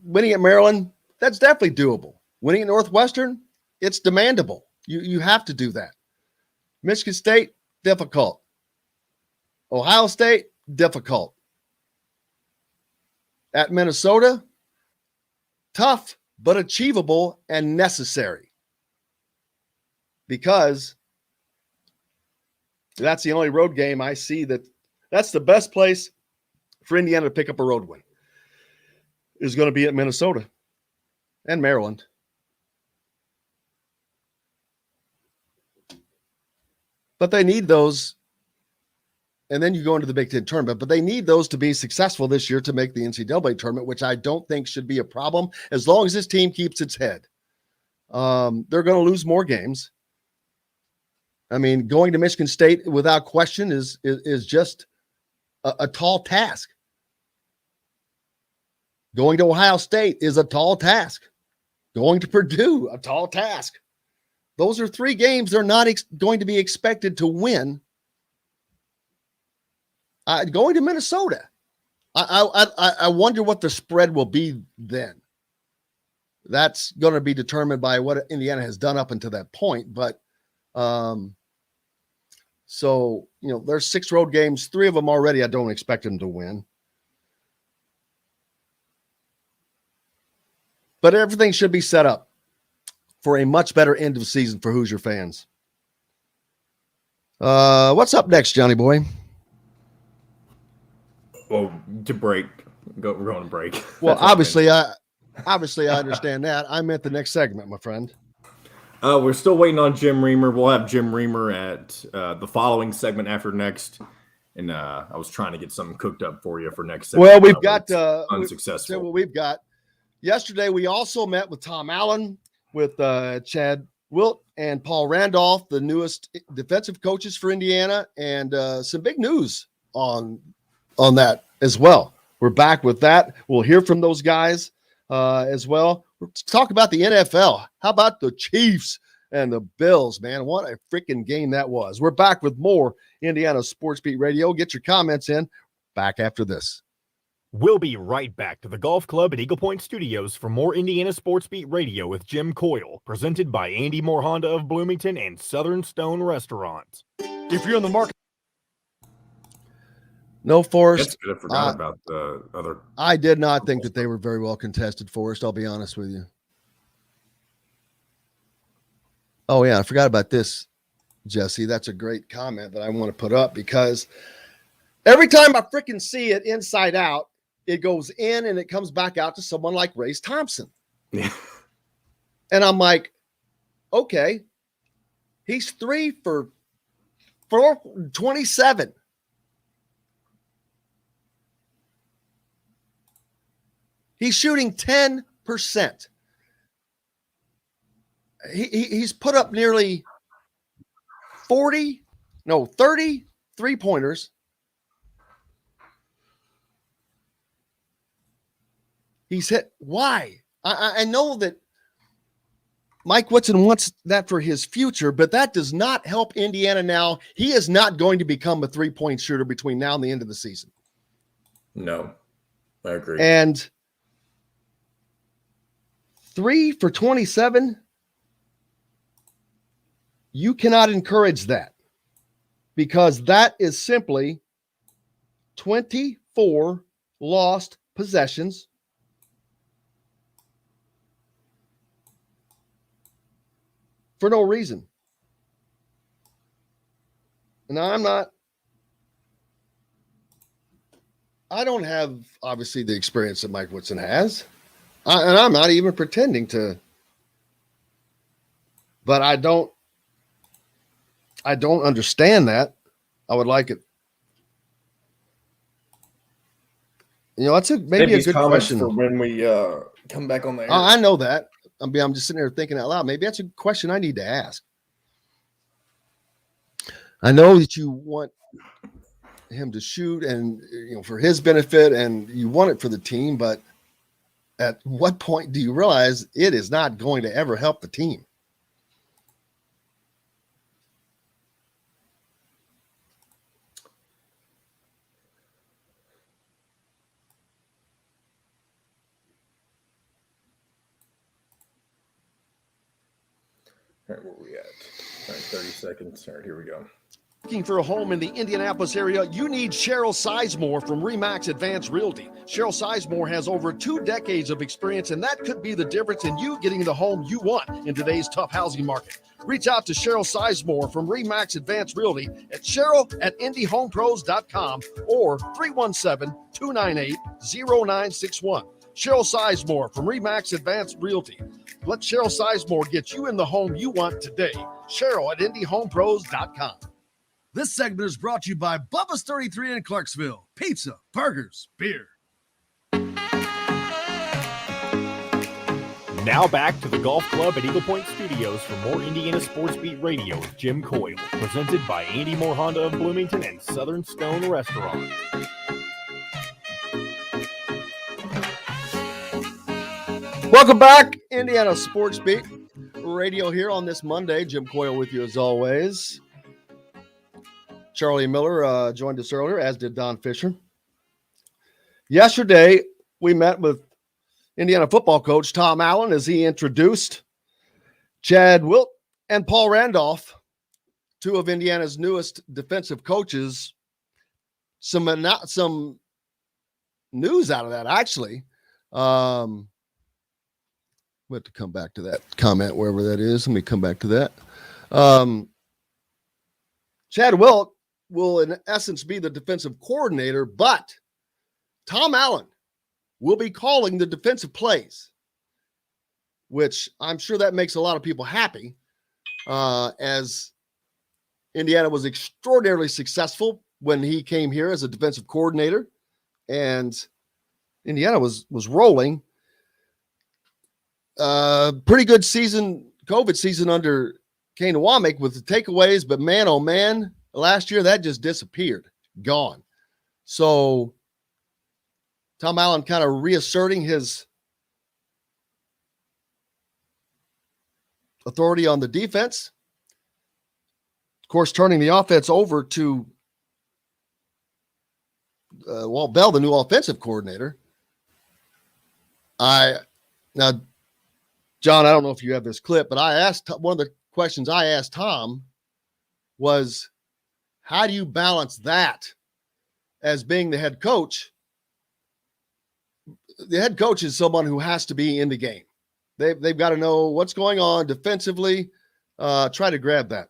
Winning at Maryland, that's definitely doable. Winning at Northwestern, it's demandable. You have to do that. Michigan State, difficult. Ohio State, difficult. At Minnesota, tough, but achievable and necessary. Because that's the only road game I see that's the best place for Indiana to pick up a road win is going to be at Minnesota and Maryland. But they need those. And then you go into the Big Ten tournament, but they need those to be successful this year to make the NCAA tournament, which I don't think should be a problem as long as this team keeps its head. They're going to lose more games. I mean, going to Michigan State without question is just a tall task. Going to Ohio State is a tall task. Going to Purdue, a tall task. Those are 3 games they're not going to be expected to win. Going to Minnesota, I wonder what the spread will be then. That's going to be determined by what Indiana has done up until that point. But so, there's 6 road games, 3 of them already I don't expect them to win. But everything should be set up for a much better end of season for Hoosier fans. What's up next, Johnny boy? Well, to break. We're going to break. Well, obviously I understand that. I meant the next segment, my friend. We're still waiting on Jim Reamer. We'll have Jim Reamer at the following segment after next. And I was trying to get something cooked up for you for next segment. Well, we've got unsuccessful. What we've got. Yesterday, we also met with Tom Allen, with Chad Wilt and Paul Randolph, the newest defensive coaches for Indiana, and some big news on that as well. We're back with that. We'll hear from those guys as well. Let's talk about the NFL. How about the Chiefs and the Bills, man? What a freaking game that was. We're back with more Indiana Sports Beat Radio. Get your comments in. Back after this. We'll be right back to the Golf Club at Eagle Point Studios for more Indiana Sports Beat Radio with Jim Coyle, presented by Andy Moore Honda of Bloomington and Southern Stone Restaurant. If you're in the market, no, Forrest. I forgot about the other. I did not think that they were very well contested, Forrest. I'll be honest with you. Oh, yeah. I forgot about this, Jesse. That's a great comment that I want to put up because every time I freaking see it inside out, it goes in and it comes back out to someone like Race Thompson. Yeah. And I'm like, okay, he's 3 for 27. He's shooting 10%. He's put up nearly 30 3-pointers. He's hit. Why? I know that Mike Woodson wants that for his future, but that does not help Indiana now. He is not going to become a three-point shooter between now and the end of the season. No, I agree. And 3 for 27, you cannot encourage that because that is simply 24 lost possessions. For no reason. And I don't have, obviously, the experience that Mike Woodson has. And I'm not even pretending to. But I don't understand that. I would like it. That's maybe a good question for when we come back on the air. I know that. I'm just sitting there thinking out loud. Maybe that's a question I need to ask. I know that you want him to shoot and for his benefit and you want it for the team, but at what point do you realize it is not going to ever help the team? All right, where are we at? All right, 30 seconds. All right, here we go. Looking for a home in the Indianapolis area, you need Cheryl Sizemore from Remax Advanced Realty. Cheryl Sizemore has over 2 decades of experience, and that could be the difference in you getting the home you want in today's tough housing market. Reach out to Cheryl Sizemore from Remax Advanced Realty at cheryl@indyhomepros.com or 317-298-0961. Cheryl Sizemore from Remax Advanced Realty. Let Cheryl Sizemore get you in the home you want today. Cheryl@indyhomepros.com. This segment is brought to you by Bubba's 33 in Clarksville. Pizza, burgers, beer. Now back to the Golf Club at Eagle Point Studios for more Indiana Sports Beat Radio with Jim Coyle, presented by Andy Moore Honda of Bloomington and Southern Stone Restaurant. Welcome back, Indiana Sports Beat Radio here on this Monday. Jim Coyle with you as always. Charlie Miller joined us earlier, as did Don Fischer. Yesterday, we met with Indiana football coach Tom Allen as he introduced Chad Wilt and Paul Randolph, 2 of Indiana's newest defensive coaches. Some news out of that, actually. We have to come back to that comment, wherever that is. Let me come back to that. Chad Wilt will, in essence, be the defensive coordinator, but Tom Allen will be calling the defensive plays, which I'm sure that makes a lot of people happy, as Indiana was extraordinarily successful when he came here as a defensive coordinator, and Indiana was rolling. Pretty good season, COVID season under Kane Wamick with the takeaways, but man, oh man, last year that just disappeared, gone. So Tom Allen kind of reasserting his authority on the defense. Of course, turning the offense over to Walt Bell, the new offensive coordinator. Now, John, I don't know if you have this clip, but one of the questions I asked Tom was, how do you balance that as being the head coach? The head coach is someone who has to be in the game. They've got to know what's going on defensively. Try to grab that.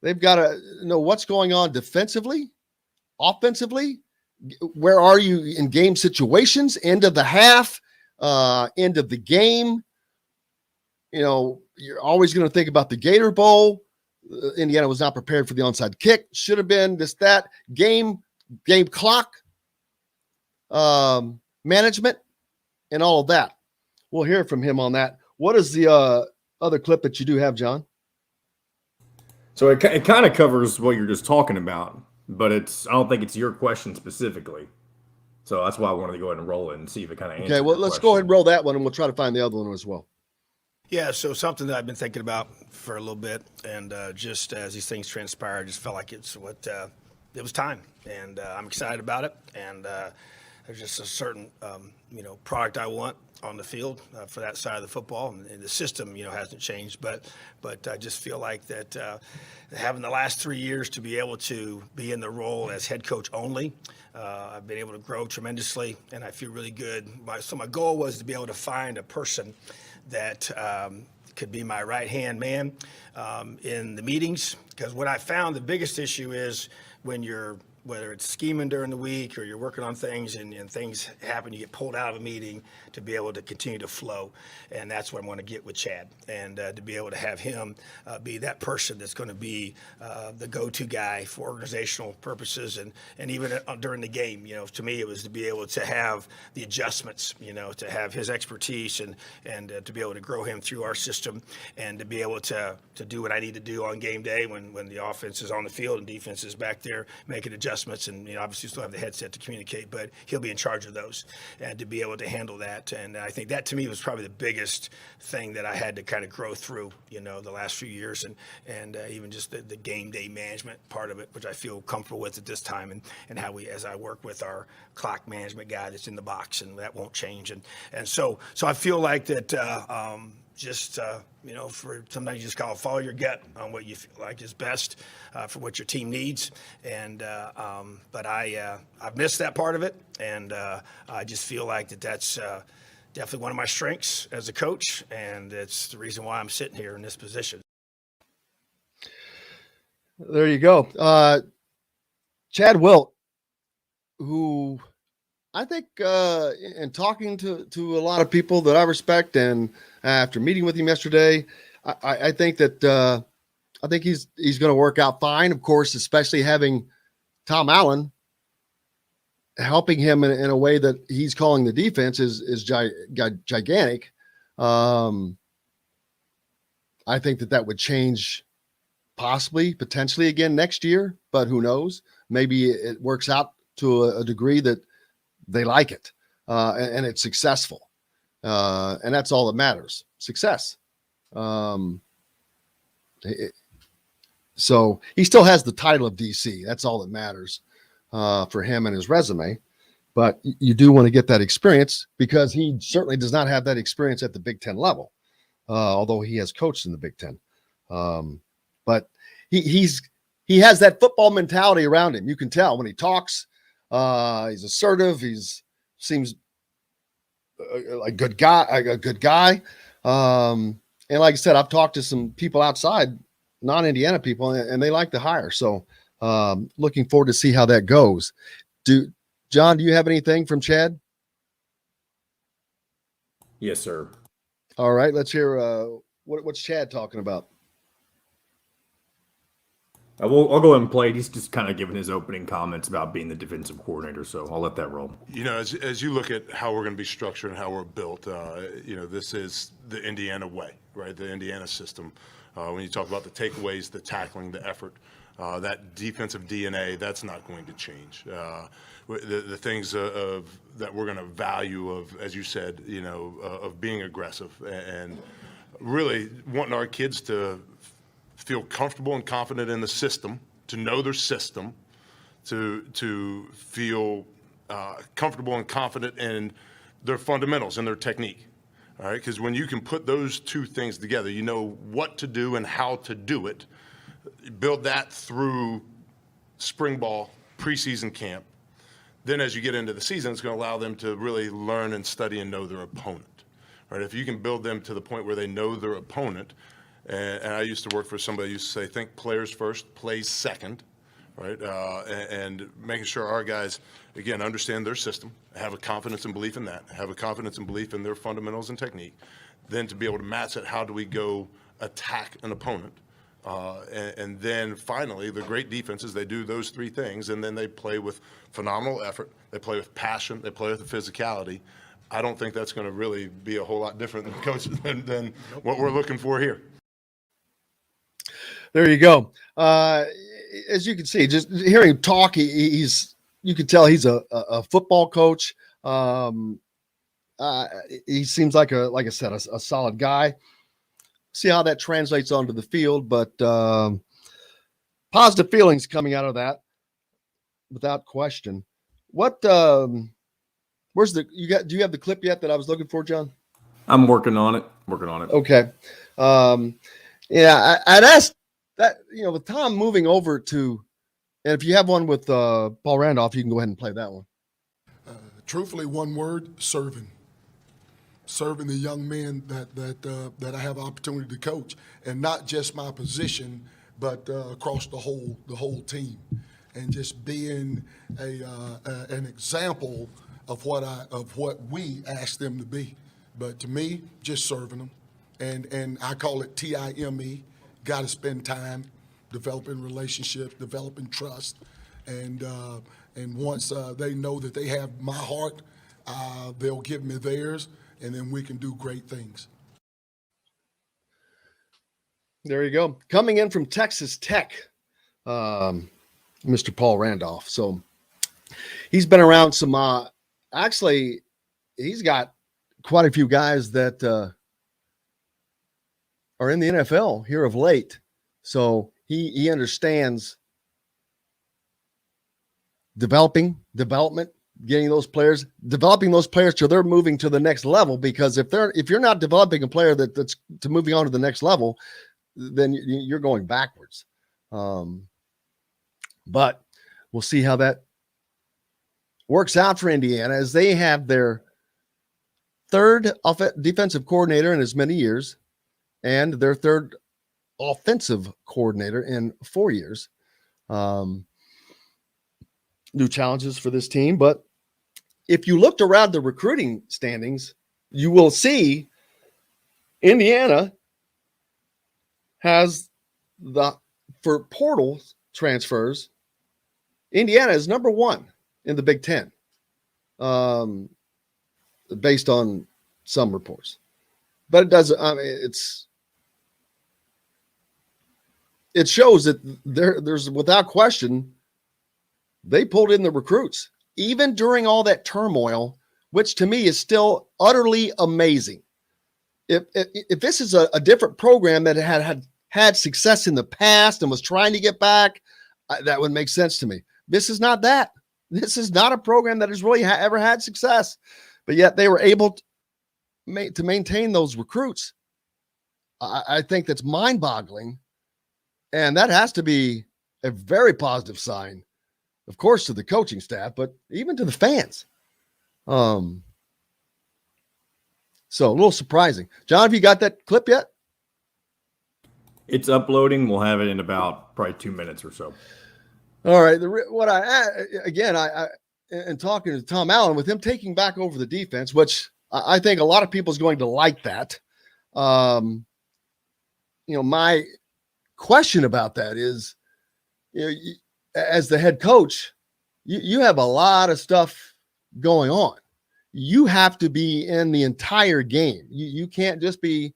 They've got to know what's going on defensively, offensively. Where are you in game situations? End of the half, end of the game. You're always going to think about the Gator Bowl. Indiana was not prepared for the onside kick. Should have been this, that. Game clock management and all of that. We'll hear from him on that. What is the other clip that you do have, John? So it kind of covers what you're just talking about, but I don't think it's your question specifically. So that's why I wanted to go ahead and roll it and see if it kind of answers. Okay, well, let's go ahead and roll that one, and we'll try to find the other one as well. Yeah, so something that I've been thinking about for a little bit, and just as these things transpire, I just felt like it was time, and I'm excited about it. And there's just a certain product I want on the field for that side of the football, and the system hasn't changed, but I just feel like that having the last 3 years to be able to be in the role as head coach only, I've been able to grow tremendously, and I feel really good. So my goal was to be able to find a person that could be my right-hand man in the meetings, because what I found the biggest issue is when whether it's scheming during the week or you're working on things and things happen, you get pulled out of a meeting, to be able to continue to flow. And that's what I want to get with Chad, and to be able to have him be that person that's going to be the go-to guy for organizational purposes. And even during the game, to me, it was to be able to have the adjustments, to have his expertise and to be able to grow him through our system, and to be able to do what I need to do on game day when the offense is on the field and defense is back there making adjustments. And obviously still have the headset to communicate, but he'll be in charge of those, and to be able to handle that. And I think that to me was probably the biggest thing that I had to kind of grow through, the last few years, and even just the game day management part of it, which I feel comfortable with at this time, and how as I work with our clock management guy that's in the box, and that won't change. And so I feel like that, for sometimes you just gotta follow your gut on what you feel like is best for what your team needs. And but I've missed that part of it, and I just feel like that's definitely one of my strengths as a coach, and it's the reason why I'm sitting here in this position. There you go. Chad Wilt, who I think in talking to a lot of people that I respect, and after meeting with him yesterday, I think that I think he's going to work out fine. Of course, especially having Tom Allen helping him in a way that he's calling the defense is gigantic. I think that would change potentially again next year, but who knows? Maybe it works out to a degree that they like it and it's successful. And that's all that matters. Success. So he still has the title of DC. That's all that matters for him and his resume. But you do want to get that experience, because he certainly does not have that experience at the Big Ten level, although he has coached in the Big Ten. But he has that football mentality around him. You can tell when he talks. He's assertive. Seems a good guy. And like I said, I've talked to some people outside, non-Indiana people, and they like the hire. So looking forward to see how that goes. John, do you have anything from Chad? Yes, sir. All right, let's hear what's Chad talking about. I'll go ahead and play it. He's just kind of giving his opening comments about being the defensive coordinator, so I'll let that roll. As you look at how we're going to be structured and how we're built, this is the Indiana way, right? The Indiana system. When you talk about the takeaways, the tackling, the effort, that defensive DNA, that's not going to change. The things that we're going to value of, as you said, of being aggressive and really wanting our kids to feel comfortable and confident in the system, to know their system, to feel comfortable and confident in their fundamentals and their technique. All right, because when you can put those two things together, you know what to do and how to do it. Build that through spring ball, preseason camp. Then as you get into the season, it's going to allow them to really learn and study and know their opponent. Right? If you can build them to the point where they know their opponent, and I used to work for somebody who used to say, think players first, plays second, right? And making sure our guys, again, understand their system, have a confidence and belief in that, have a confidence and belief in their fundamentals and technique. Then to be able to match it, how do we go attack an opponent? And then finally, the great defenses, they do those three things, and then they play with phenomenal effort, they play with passion, they play with physicality. I don't think that's going to really be a whole lot different than coaches than what we're looking for here. There you go. As you can see, just hearing him talk, you can tell he's a football coach. He seems like I said, a solid guy. see how that translates onto the field. But positive feelings coming out of that, without question. What? Where's the you got? Do you have the clip yet that I was looking for, John? I'm working on it. Okay. Yeah, I'd asked that, with Tom moving over to, and if you have one with Paul Randolph, you can go ahead and play that one. Truthfully, one word: serving. Serving the young men that I have the opportunity to coach, and not just my position, but across the whole team, and just being an example of what we ask them to be. But to me, just serving them, and I call it TIME. Got to spend time developing relationships, developing trust, and once they know that they have my heart, they'll give me theirs, and then we can do great things. There you go. Coming in from Texas Tech, Mr. Paul Randolph. So he's been around some. Actually, he's got quite a few guys that are in the NFL here of late. So he understands development, getting those players, developing those players till they're moving to the next level. Because if you're not developing a player that's to moving on to the next level, then you're going backwards. But we'll see how that works out for Indiana, as they have their third defensive coordinator in as many years, and their third offensive coordinator in 4 years. New challenges for this team. But if you looked around the recruiting standings, you will see Indiana has for portal transfers, Indiana is number one in the Big Ten, based on some reports. But it doesn't. I mean, it shows that there's without question they pulled in the recruits even during all that turmoil, which to me is still utterly amazing. If this is a different program that had success in the past and was trying to get back, that would make sense to me. This is not that. This is not a program that has really ever had success, but yet they were able to maintain those recruits. I think that's mind-boggling, and that has to be a very positive sign, of course, to the coaching staff, but even to the fans. So a little surprising. John, have you got that clip yet? It's uploading. We'll have it in about probably 2 minutes or so. All right. In talking to Tom Allen, with him taking back over the defense, which I think a lot of people is going to like that. My question about that is, as the head coach, you have a lot of stuff going on. You have to be in the entire game. You can't just be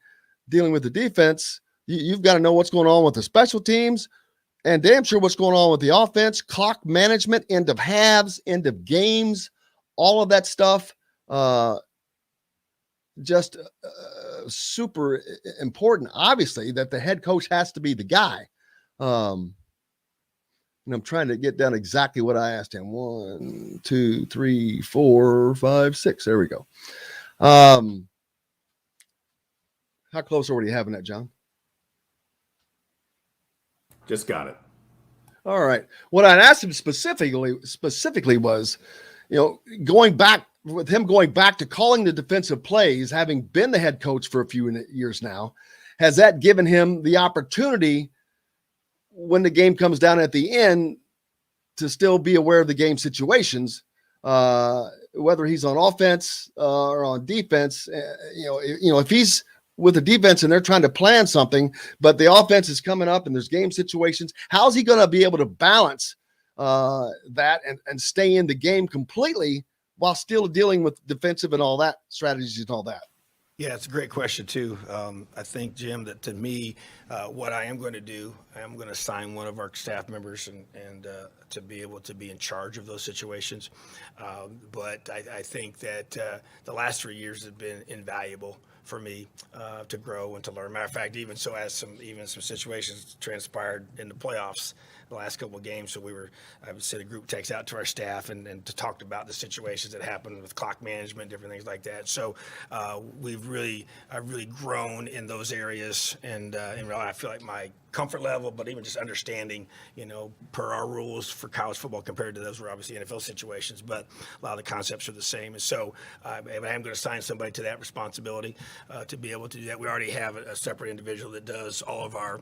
dealing with the defense. You've got to know what's going on with the special teams, and damn sure what's going on with the offense, clock management, end of halves, end of games, all of that stuff. Just super important, obviously, that the head coach has to be the guy. And I'm trying to get down exactly what I asked him. 1, 2, 3, 4, 5, 6. There we go. How close are we to having that, John? Just got it. All right. What I asked him specifically was, going back to calling the defensive plays, having been the head coach for a few years now, has that given him the opportunity when the game comes down at the end to still be aware of the game situations, whether he's on offense or on defense? If he's with the defense and they're trying to plan something, but the offense is coming up and there's game situations, how's he going to be able to balance that and stay in the game completely while still dealing with defensive and all that strategies and all that? Yeah, it's a great question too. I think, Jim, that to me, what I am going to do, I'm going to assign one of our staff members and to be able to be in charge of those situations. But I think that the last 3 years have been invaluable for me to grow and to learn. Matter of fact, even so, as some situations transpired in the playoffs the last couple of games. So I would send a group text out to our staff and to talk about the situations that happened with clock management, different things like that. So I've really grown in those areas, and I feel like my comfort level, but even just understanding, per our rules for college football compared to those were obviously NFL situations, but a lot of the concepts are the same. And so I am going to assign somebody to that responsibility to be able to do that. We already have a separate individual that does all of our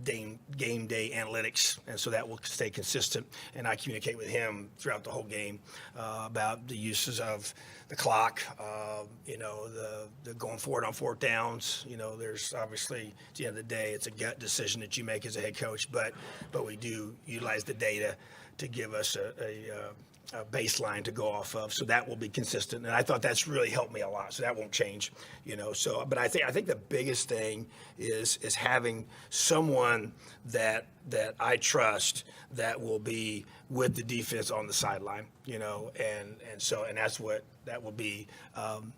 game day analytics, and so that will stay consistent. And I communicate with him throughout the whole game about the uses of the clock, the going forward on fourth downs. There's obviously, at the end of the day, it's a gut decision that you make as a head coach, but we do utilize the data to give us a baseline to go off of, so that will be consistent. And I thought that's really helped me a lot, so that won't change. So, but I think the biggest thing is having someone that I trust that will be with the defense on the sideline, and that will be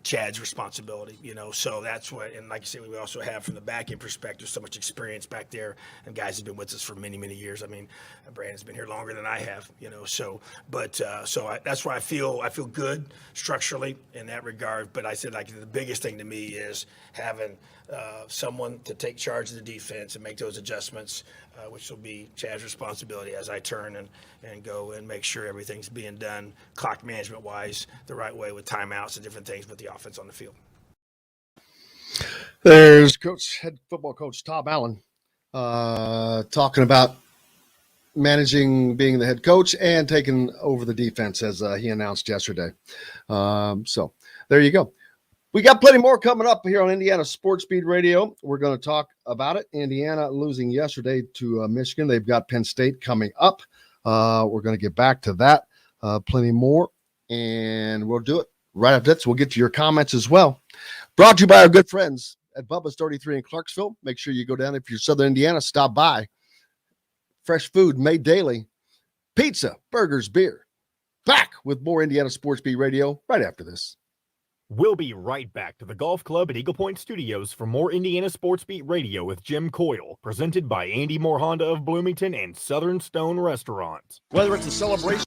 Chad's responsibility, so that's what, and like you said, we also have from the back end perspective so much experience back there, and guys have been with us for many, many years. I mean, Brandon's been here longer than I have, that's why I feel good structurally in that regard. But I said, like, the biggest thing to me is having someone to take charge of the defense and make those adjustments, which will be Chad's responsibility as I turn and go and make sure everything's being done clock management wise the right way with timeouts and different things with the offense on the field. There's head football coach Tom Allen talking about managing, being the head coach and taking over the defense, as he announced yesterday. So there you go. We got plenty more coming up here on Indiana Sports Beat Radio. We're going to talk about it. Indiana losing yesterday to Michigan. They've got Penn State coming up. We're going to get back to that. Plenty more, and we'll do it right after this. We'll get to your comments as well. Brought to you by our good friends at Bubba's 33 in Clarksville. Make sure you go down. If you're Southern Indiana, stop by. Fresh food made daily. Pizza, burgers, beer. Back with more Indiana Sports Beat Radio right after this. We'll be right back to the Golf Club at Eagle Point Studios for more Indiana Sports Beat Radio with Jim Coyle, presented by Andy Moore Honda of Bloomington and Southern Stone Restaurant. Whether it's a celebration.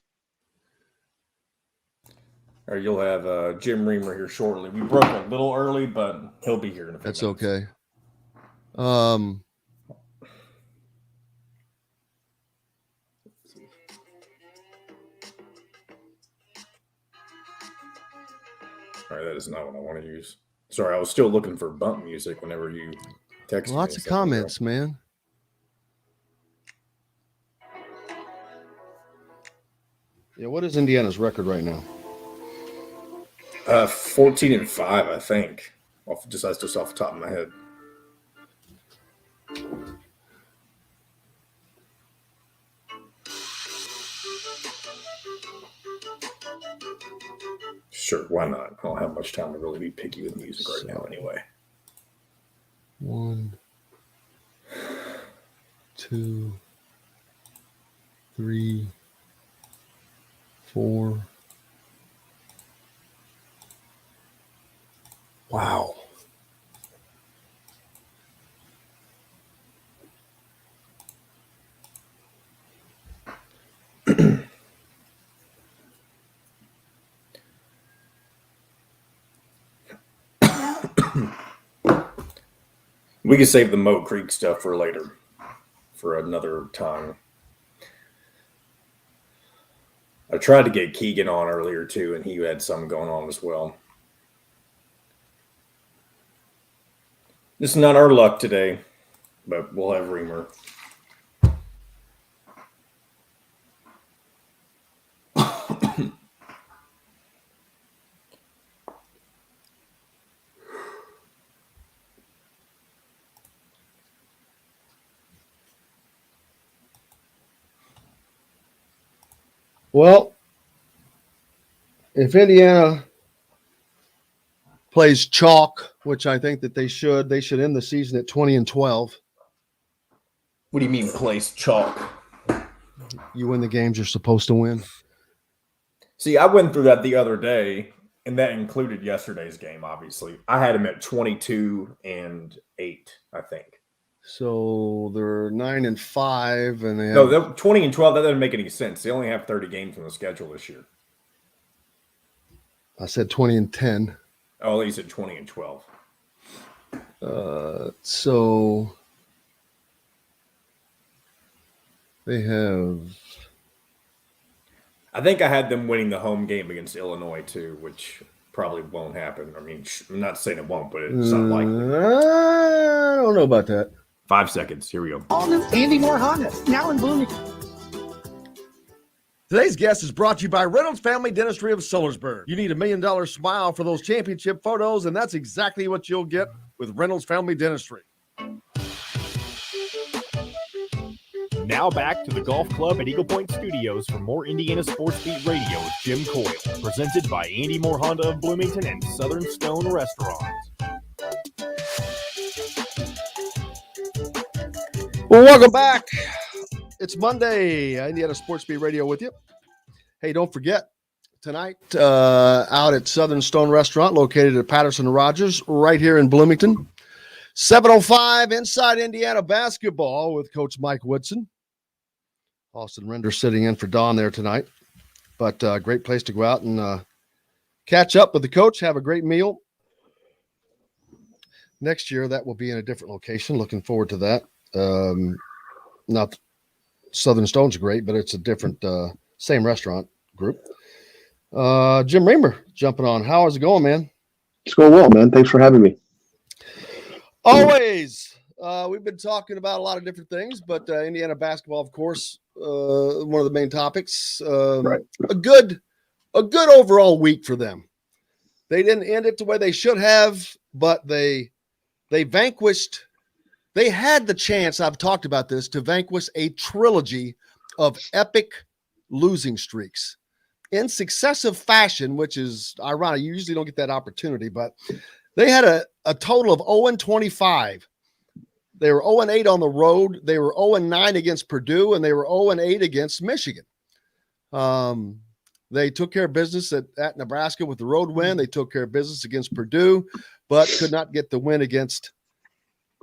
All right, you'll have Jim Reamer here shortly. We broke a little early, but he'll be here in a few That's minutes. Okay. All right, that is not what I want to use. Sorry, I was still looking for bump music whenever you texted me. Lots of comments, man. Yeah, what is Indiana's record right now? 14-5, I think. That's just off the top of my head. Sure, why not? I don't have much time to really be picky with music right now anyway. 1, 2, 3, 4. Wow. We can save the Moat Creek stuff for later, for another time. I tried to get Keegan on earlier too, and he had something going on as well. This is not our luck today, but we'll have Reamer. Well, if Indiana plays chalk, which I think that they should end the season at 20-12. What do you mean plays chalk? You win the games you're supposed to win. See, I went through that the other day, And that included yesterday's game, obviously. I had him at 22-8, I think. So they're 9-5, and they have... No, they're 20-12. That doesn't make any sense. They only have 30 games on the schedule this year. I said 20-10. Oh, he said 20-12. So they have... I think I had them winning the home game against Illinois, too, which probably won't happen. I mean, I'm not saying it won't, but it's unlikely. I don't know about that. 5 seconds. Here we go. All new Andy Moore Honda, now in Bloomington. Today's guest is brought to you by Reynolds Family Dentistry of Sillersburg. You need $1 million smile for those championship photos, and that's exactly what you'll get with Reynolds Family Dentistry. Now back to the Golf Club at Eagle Point Studios for more Indiana Sports Beat Radio with Jim Coyle, presented by Andy Moore Honda of Bloomington and Southern Stone Restaurant. Well, welcome back. It's Monday. Indiana Sports Beat Radio with you. Hey, don't forget, tonight out at Southern Stone Restaurant, located at Patterson Rogers, right here in Bloomington. 7:05 Inside Indiana Basketball with Coach Mike Woodson. Austin Render sitting in for Don there tonight. But great place to go out and catch up with the coach, have a great meal. Next year, that will be in a different location. Looking forward to that. Not Southern Stone's great, but it's a different, same restaurant group. Jim Reamer jumping on. How is it going, man? It's going well, man. Thanks for having me. Always. We've been talking about a lot of different things, but Indiana basketball, of course, one of the main topics. Right. A good overall week for them. They didn't end it the way they should have, but they vanquished. They had the chance, I've talked about this, to vanquish a trilogy of epic losing streaks in successive fashion, which is ironic. You usually don't get that opportunity, but they had a total of 0-25. They were 0-8 on the road. They were 0-9 against Purdue, and they were 0-8 against Michigan. They took care of business at Nebraska with the road win. They took care of business against Purdue, but could not get the win against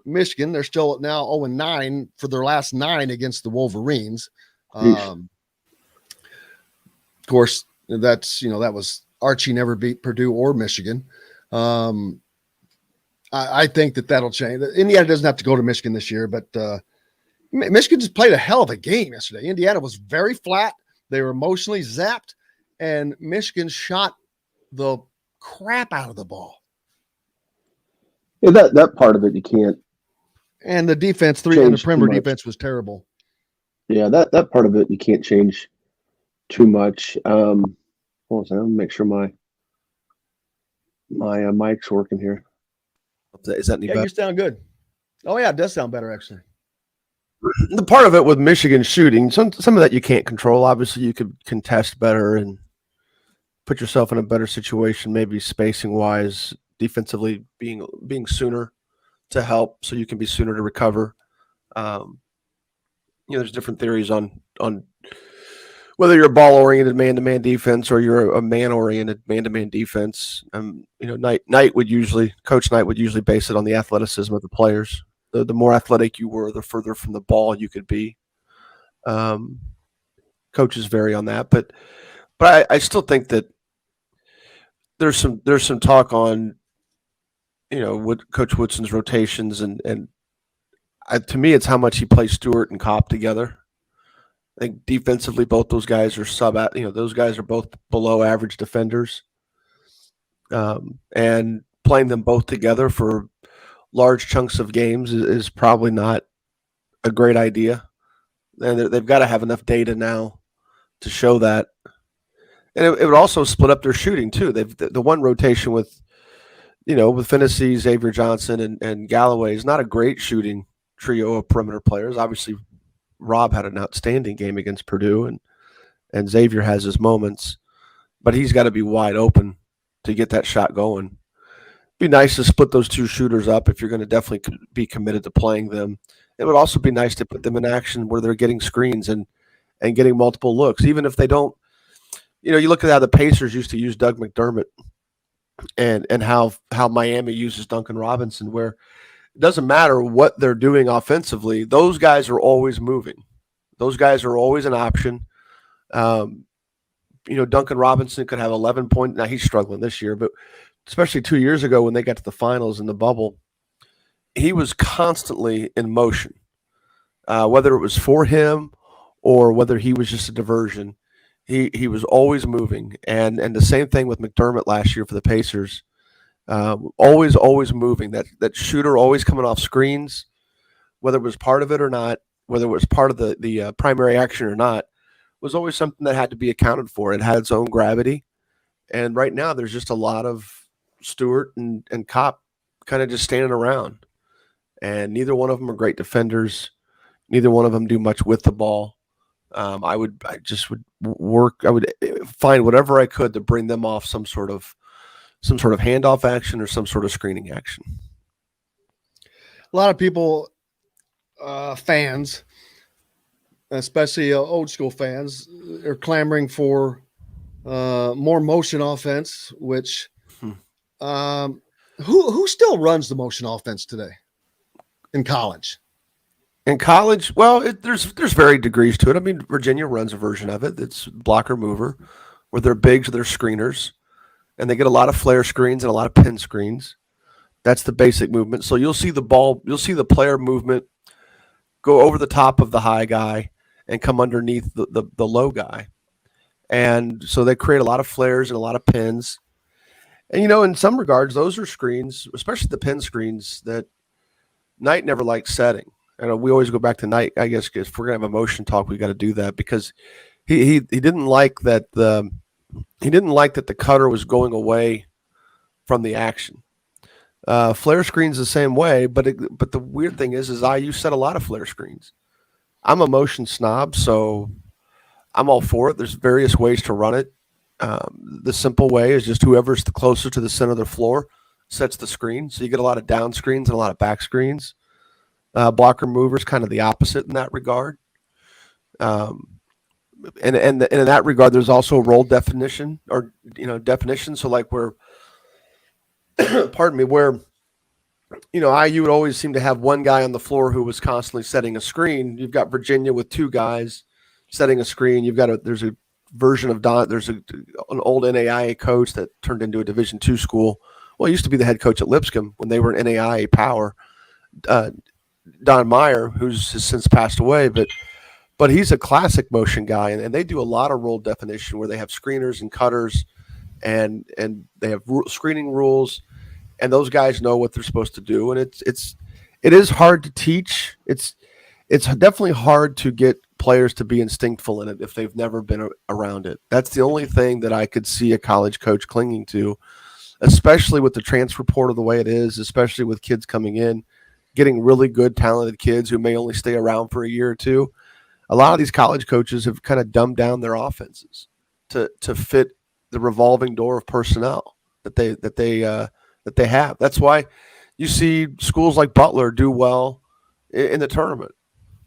Michigan. They're still now 0-9 for their last 9 against the Wolverines. Of course, that was Archie never beat Purdue or Michigan. I think that'll change. Indiana doesn't have to go to Michigan this year, but Michigan just played a hell of a game yesterday. Indiana was very flat. They were emotionally zapped, and Michigan shot the crap out of the ball. Yeah, that part of it you can't. And the defense, the perimeter defense was terrible. Yeah, that part of it you can't change too much. Hold on a second, let me make sure my mic's working here. Is that any better? You sound good. Oh yeah, it does sound better actually. The part of it with Michigan shooting, some of that you can't control. Obviously, you could contest better and put yourself in a better situation, maybe spacing wise, defensively being sooner to help, so you can be sooner to recover. There's different theories on whether you're a ball-oriented man-to-man defense or you're a man-oriented man-to-man defense. Coach Knight would usually base it on the athleticism of the players. The more athletic you were, the further from the ball you could be. Coaches vary on that, but I still think that there's some talk on Coach Woodson's rotations and to me it's how much he plays Stewart and Kopp together. I think defensively both those guys are those guys are both below average defenders, and playing them both together for large chunks of games is probably not a great idea. And they've got to have enough data now to show that. And it would also split up their shooting too. They've the one rotation with Finney, Xavier Johnson, and Galloway is not a great shooting trio of perimeter players. Obviously, Rob had an outstanding game against Purdue, and Xavier has his moments, but he's got to be wide open to get that shot going. Be nice to split those two shooters up if you're going to definitely be committed to playing them. It would also be nice to put them in action where they're getting screens and getting multiple looks, even if they don't. You look at how the Pacers used to use Doug McDermott and how Miami uses Duncan Robinson, where it doesn't matter what they're doing offensively, those guys are always moving. Those guys are always an option. Duncan Robinson could have 11 points. Now he's struggling this year, but especially 2 years ago when they got to the finals in the bubble, he was constantly in motion, whether it was for him or whether he was just a diversion. He was always moving, and the same thing with McDermott last year for the Pacers. Always moving. That shooter always coming off screens, whether it was part of it or not, whether it was part of the primary action or not, was always something that had to be accounted for. It had its own gravity, and right now there's just a lot of Stewart and Kopp kind of just standing around, and neither one of them are great defenders. Neither one of them do much with the ball. I would find whatever I could to bring them off some sort of handoff action or some sort of screening action. A lot of people, fans, especially old school fans, are clamoring for more motion offense. Which who still runs the motion offense today in college? In college, well, there's varied degrees to it. I mean, Virginia runs a version of it. It's blocker mover, where they're bigs, they're screeners, and they get a lot of flare screens and a lot of pin screens. That's the basic movement. So you'll see the player movement go over the top of the high guy and come underneath the low guy. And so they create a lot of flares and a lot of pins. And, in some regards, those are screens, especially the pin screens, that Knight never liked setting. And we always go back to Knight. I guess if we're gonna have a motion talk, we got to do that, because he didn't like that the cutter was going away from the action. Flare screens the same way, but the weird thing is IU set a lot of flare screens. I'm a motion snob, so I'm all for it. There's various ways to run it. The simple way is just whoever's the closer to the center of the floor sets the screen. So you get a lot of down screens and a lot of back screens. Blocker movers kind of the opposite in that regard. And in that regard, there's also role definition definition. So like where, pardon me, where, IU would always seem to have one guy on the floor who was constantly setting a screen. You've got Virginia with two guys setting a screen. There's a version of Don. There's an old NAIA coach that turned into a Division II school. Well, he used to be the head coach at Lipscomb when they were an NAIA power. Don Meyer, who's has since passed away, but he's a classic motion guy, and they do a lot of role definition where they have screeners and cutters, and they have screening rules, and those guys know what they're supposed to do, and it is hard to teach. It's definitely hard to get players to be instinctful in it if they've never been around it. That's the only thing that I could see a college coach clinging to, especially with the transfer portal the way it is, especially with kids coming in, getting really good, talented kids who may only stay around for a year or two. A lot of these college coaches have kind of dumbed down their offenses to fit the revolving door of personnel that they have. That's why you see schools like Butler do well in the tournament,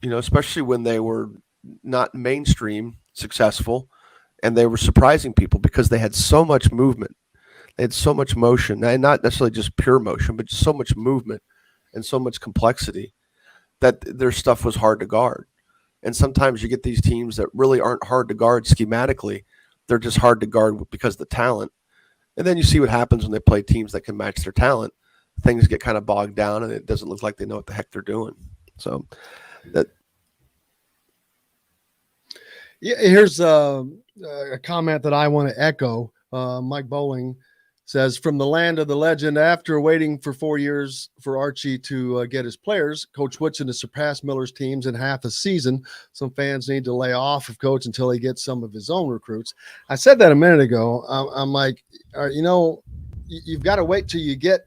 especially when they were not mainstream successful and they were surprising people because they had so much movement. They had so much motion, and not necessarily just pure motion, but just so much movement and so much complexity that their stuff was hard to guard. And sometimes you get these teams that really aren't hard to guard schematically. They're just hard to guard because of the talent. And then you see what happens when they play teams that can match their talent. Things get kind of bogged down, and it doesn't look like they know what the heck they're doing. So that. Yeah, here's a comment that I want to echo. Mike Bowling says, from the land of the legend, after waiting for 4 years for Archie to get his players, Coach Woodson has surpassed Miller's teams in half a season. Some fans need to lay off of Coach until he gets some of his own recruits. I said that a minute ago. I'm like, you've got to wait till you get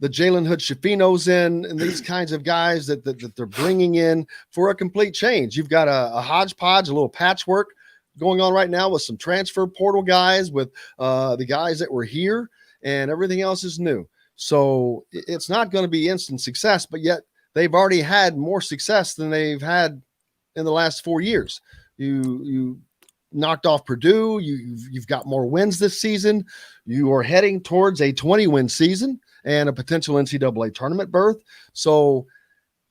the Jalen Hood-Shafinos in and these kinds of guys that they're bringing in for a complete change. You've got a hodgepodge, a little patchwork going on right now with some transfer portal guys, with the guys that were here, and everything else is new. So it's not going to be instant success, but yet they've already had more success than they've had in the last 4 years. You knocked off Purdue. You've got more wins this season. You are heading towards a 20-win season and a potential NCAA tournament berth. So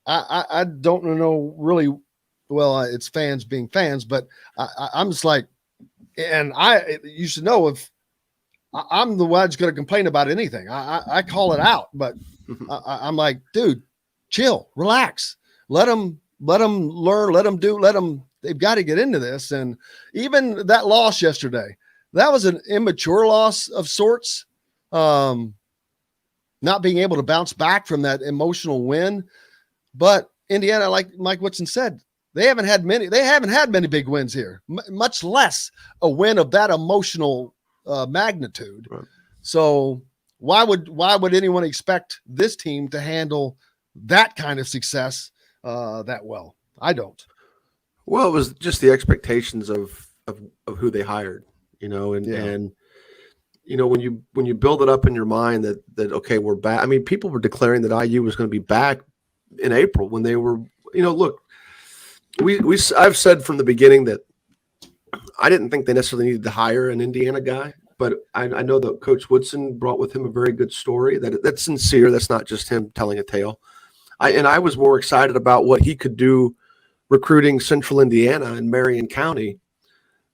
I don't know really. Well, it's fans being fans, but I'm just like, and you should know if I'm the one that's going to complain about anything. I call it out, but I'm like, dude, chill, relax, let them learn, they've got to get into this. And even that loss yesterday, that was an immature loss of sorts. Not being able to bounce back from that emotional win, but Indiana, like Mike Woodson said, they haven't had many big wins here, much less a win of that emotional magnitude. Right. So why would anyone expect this team to handle that kind of success that well? I don't. Well, it was just the expectations of who they hired, and when you build it up in your mind that okay, we're back. I mean, people were declaring that IU was going to be back in April when they were, look, I've said from the beginning that I didn't think they necessarily needed to hire an Indiana guy, but I know that Coach Woodson brought with him a very good story that's sincere. That's not just him telling a tale. I was more excited about what he could do recruiting Central Indiana and Marion County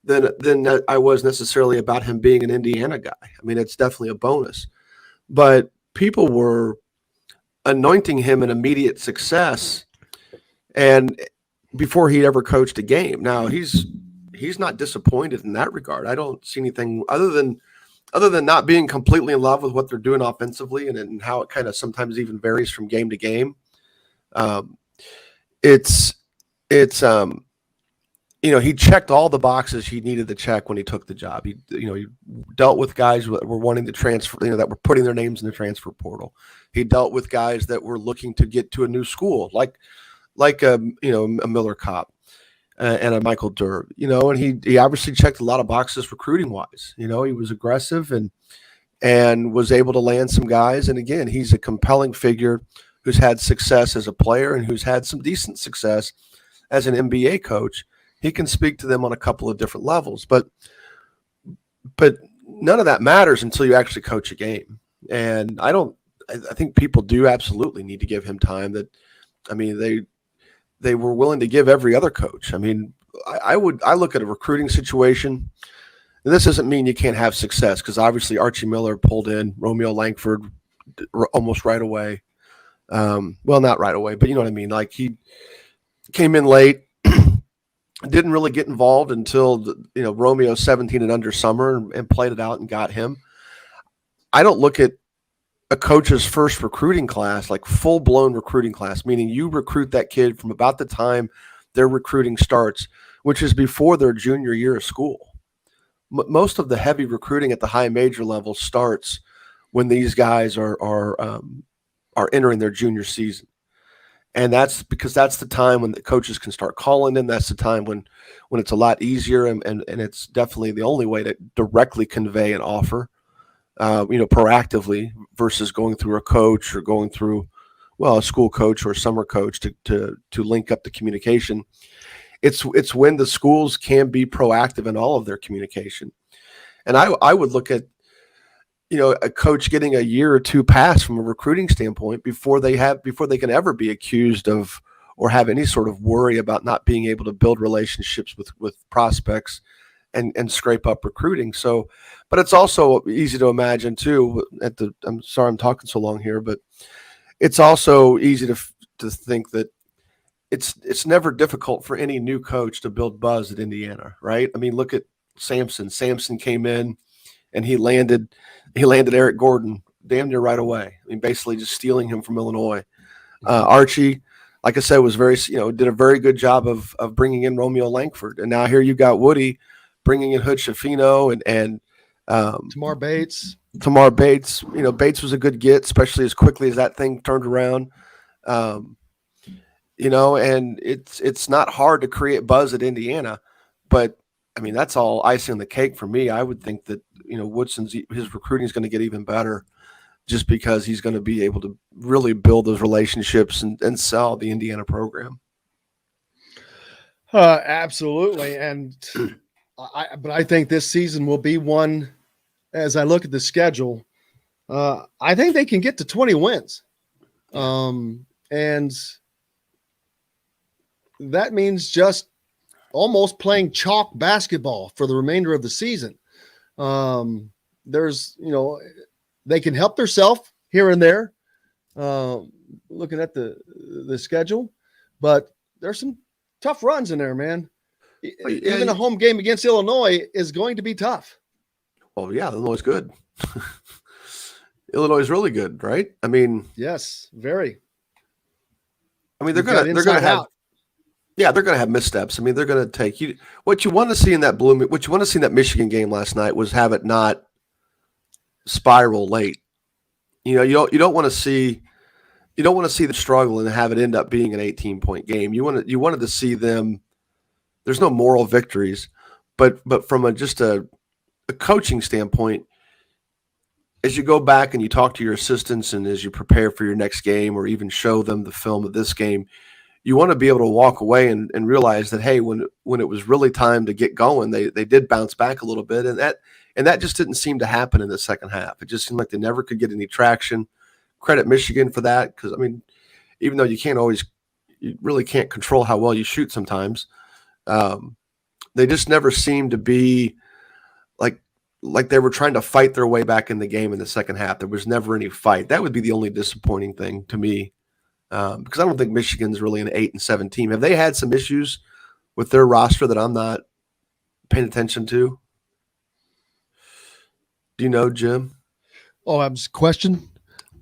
than I was necessarily about him being an Indiana guy. I mean, it's definitely a bonus, but people were anointing him an immediate success, and before he'd ever coached a game. Now he's not disappointed in that regard. I don't see anything other than not being completely in love with what they're doing offensively and how it kind of sometimes even varies from game to game. He checked all the boxes he needed to check when he took the job. He dealt with guys that were wanting to transfer, that were putting their names in the transfer portal. He dealt with guys that were looking to get to a new school, like a Miller Kopp and a Michael Durr, and he obviously checked a lot of boxes recruiting wise. He was aggressive and was able to land some guys. And again, he's a compelling figure who's had success as a player and who's had some decent success as an NBA coach. He can speak to them on a couple of different levels, but none of that matters until you actually coach a game. And I think people do absolutely need to give him time. They were willing to give every other coach. I mean, I look at a recruiting situation, and this doesn't mean you can't have success, because obviously Archie Miller pulled in Romeo Langford almost right away. Well, not right away, but you know what I mean? Like, he came in late, didn't really get involved until Romeo 17 and under summer and played it out and got him. I don't look at a coach's first recruiting class like full-blown recruiting class, meaning you recruit that kid from about the time their recruiting starts, which is before their junior year of school. Most of the heavy recruiting at the high major level starts when these guys are entering their junior season. And that's because that's the time when the coaches can start calling them. That's the time when it's a lot easier and it's definitely the only way to directly convey an offer, proactively, versus going through a coach or going through, a school coach or a summer coach to link up the communication. It's when the schools can be proactive in all of their communication. And I would look at, a coach getting a year or two pass from a recruiting standpoint before they can ever be accused of or have any sort of worry about not being able to build relationships with prospects and scrape up recruiting. So, but it's also easy to imagine too, I'm sorry I'm talking so long here, but it's also easy to think that it's never difficult for any new coach to build buzz at Indiana, right? I mean, look at Sampson. Sampson came in and he landed Eric Gordon damn near right away. I mean, basically just stealing him from Illinois. Archie, like I said, was did a very good job of bringing in Romeo Langford. And now here you got Woody bringing in Hood Schifino and Tamar Bates. Bates was a good get, especially as quickly as that thing turned around. And it's not hard to create buzz at Indiana, but I mean, that's all icing on the cake for me. I would think that, Woodson's, his recruiting is going to get even better just because he's going to be able to really build those relationships and sell the Indiana program. Absolutely. And But I think this season will be one. As I look at the schedule, I think they can get to 20 wins, and that means just almost playing chalk basketball for the remainder of the season. There's, they can help themselves here and there, looking at the schedule, but there's some tough runs in there, man. Even a home game against Illinois is going to be tough. Oh yeah, Illinois is good. Illinois is really good, right? I mean, yes, very. I mean, they're gonna have. Yeah, they're going to have missteps. I mean, they're going to take you. What you want to see in that Michigan game last night was have it not spiral late. You don't want to see the struggle and have it end up being an 18-point game. You wanted to see them. There's no moral victories, but from just a coaching standpoint, as you go back and you talk to your assistants and as you prepare for your next game or even show them the film of this game, you want to be able to walk away and realize that, hey, when it was really time to get going, they did bounce back a little bit, and that just didn't seem to happen in the second half. It just seemed like they never could get any traction. Credit Michigan for that, because I mean, even though you really can't control how well you shoot sometimes, they just never seemed to be like they were trying to fight their way back in the game in the second half. There was never any fight. That would be the only disappointing thing to me. Because I don't think Michigan's really an 8-7 team. Have they had some issues with their roster that I'm not paying attention to? Do you know, Jim? Oh, I was question.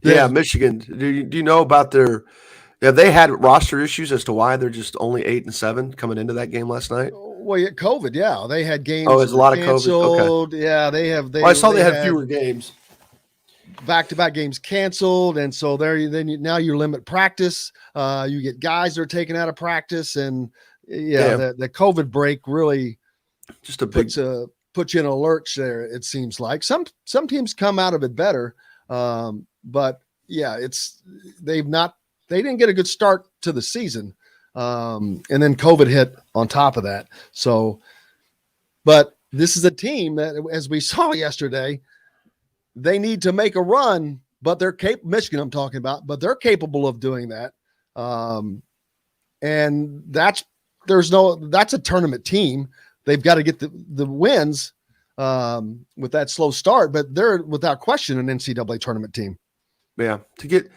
Yeah, Michigan. Do you know about have they had roster issues as to why they're just only 8-7 coming into that game last night? Well, yeah, COVID. Yeah, they had games. Oh, there's a lot of canceled. COVID. Okay. Yeah, they have. I saw they had fewer games. Back-to-back games canceled, and so now you limit practice. You get guys that are taken out of practice, and the COVID break really just puts you in a lurch there. It seems like some teams come out of it better, but yeah, they didn't get a good start to the season, and then COVID hit on top of that. So, but this is a team that, as we saw yesterday, they need to make a run, but they're Michigan I'm talking about, but they're capable of doing that. And that's a tournament team. They've got to get the wins with that slow start, but they're without question an NCAA tournament team. Yeah. To get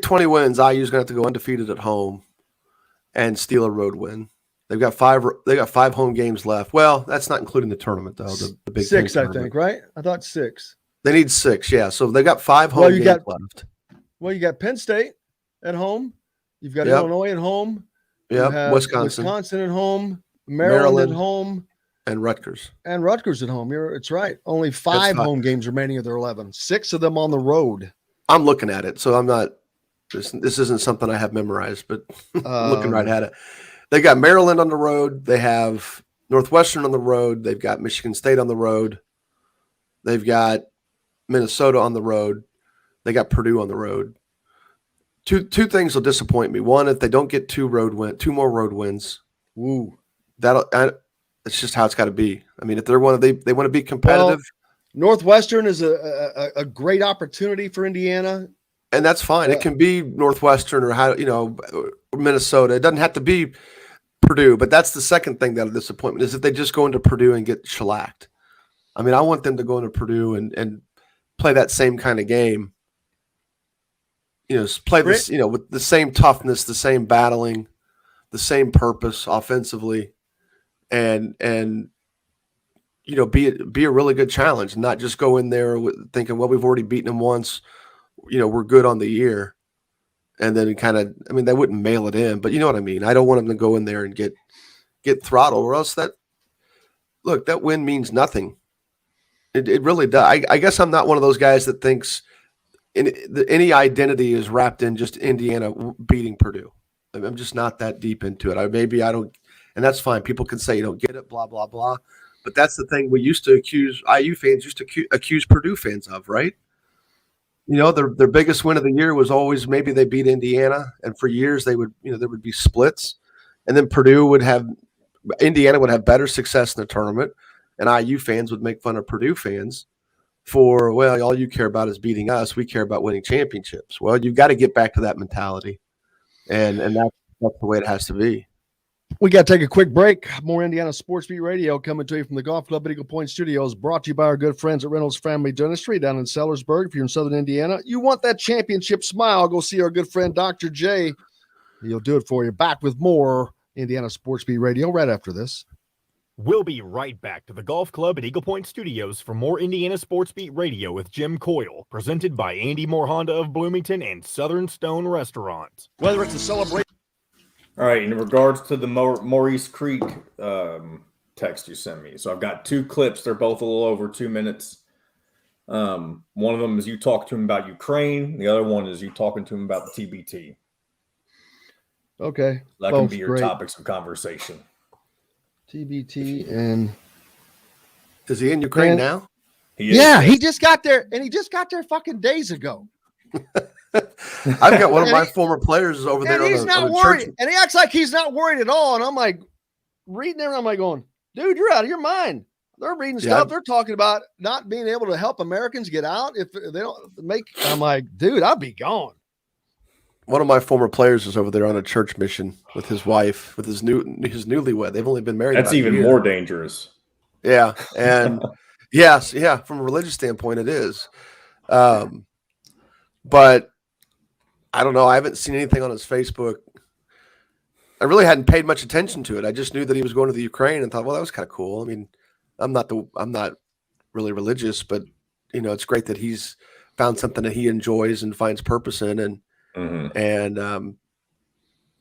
20 wins, IU's going to have to go undefeated at home and steal a road win. They've got 5 home games left. Well, that's not including the tournament though. The Big 6, Ten I think, right? I thought 6. They need 6, yeah. So they got 5 home games left. Well, you got Penn State at home. You've got Illinois at home. Yeah, Wisconsin at home. Maryland at home. And Rutgers. at home. It's right. Only 5 home games remaining of their 11. 6 of them on the road. I'm looking at it, so I'm not. This isn't something I have memorized, but looking right at it. They got Maryland on the road. They have Northwestern on the road. They've got Michigan State on the road. They've got Minnesota on the road. They got Purdue on the road. Two things will disappoint me. One, if they don't get 2 more road wins. Woo. It's just how it's got to be. I mean, if they want to be competitive. Well, Northwestern is a great opportunity for Indiana. And that's fine. It can be Northwestern or Minnesota. It doesn't have to be Purdue. But that's the second thing that'll disappoint me is if they just go into Purdue and get shellacked. I mean, I want them to go into Purdue and play that same kind of game. Play this, with the same toughness, the same battling, the same purpose offensively, and be a really good challenge, not just go in there thinking, well, we've already beaten them once, we're good on the year, and then they wouldn't mail it in, but you know what I mean. I don't want them to go in there and get throttled, or else that win means nothing. It really does. I guess I'm not one of those guys that thinks any identity is wrapped in just Indiana beating Purdue. I'm just not that deep into it. Maybe I don't, and that's fine. People can say you don't get it, blah, blah, blah. But that's the thing IU fans used to accuse Purdue fans of, right? Their biggest win of the year was always maybe they beat Indiana, and for years there would be splits, and then Indiana would have better success in the tournament. and IU fans would make fun of Purdue fans for, well, all you care about is beating us. We care about winning championships. Well, you've got to get back to that mentality, and that's the way it has to be. We got to take a quick break. More Indiana Sports Beat Radio coming to you from the Golf Club at Eagle Point Studios, brought to you by our good friends at Reynolds Family Dentistry down in Sellersburg. If you're in Southern Indiana, you want that championship smile, go see our good friend Dr. J. He'll do it for you. Back with more Indiana Sports Beat Radio right after this. We'll be right back to the Golf Club at Eagle Point Studios for more Indiana Sports Beat Radio with Jim Coyle, presented by Andy Moore Honda of Bloomington and Southern Stone Restaurant. Whether it's a celebration. All right, in regards to the Maurice Creek text you sent me, so I've got 2 clips. They're both a little over 2 minutes. One of them is you talking to him about Ukraine. The other one is you talking to him about the TBT. Okay. That can be your topics of conversation. TBT and is he in Ukraine now? He just got there, and he just got there fucking days ago. I've got one of my former players over there. And he's not worried, and he acts like he's not worried at all. And I'm like reading there, and I'm like going, dude, you're out of your mind. They're reading stuff. They're talking about not being able to help Americans get out if they don't make. I'm like, dude, I'll be gone. One of my former players is over there on a church mission with his wife, with his newlywed. They've only been married. That's even more dangerous. Yeah, and yes, from a religious standpoint, it is. But I don't know. I haven't seen anything on his Facebook. I really hadn't paid much attention to it. I just knew that he was going to the Ukraine and thought, well, that was kind of cool. I mean, I'm not really religious, but it's great that he's found something that he enjoys and finds purpose in, and. Mm-hmm. And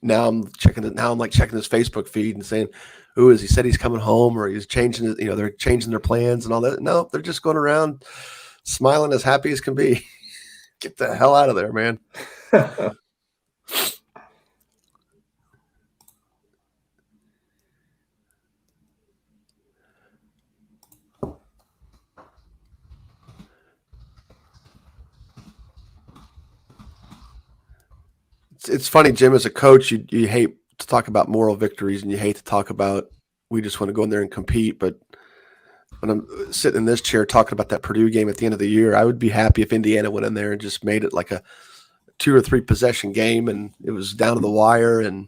now I'm checking his Facebook feed and saying, "Who is he? Said he's coming home, or he's changing. They're changing their plans and all that." No, they're just going around smiling as happy as can be. Get the hell out of there, man. It's funny, Jim, as a coach, you hate to talk about moral victories and you hate to talk about we just want to go in there and compete. But when I'm sitting in this chair talking about that Purdue game at the end of the year, I would be happy if Indiana went in there and just made it like a 2 or 3 possession game and it was down to the wire, and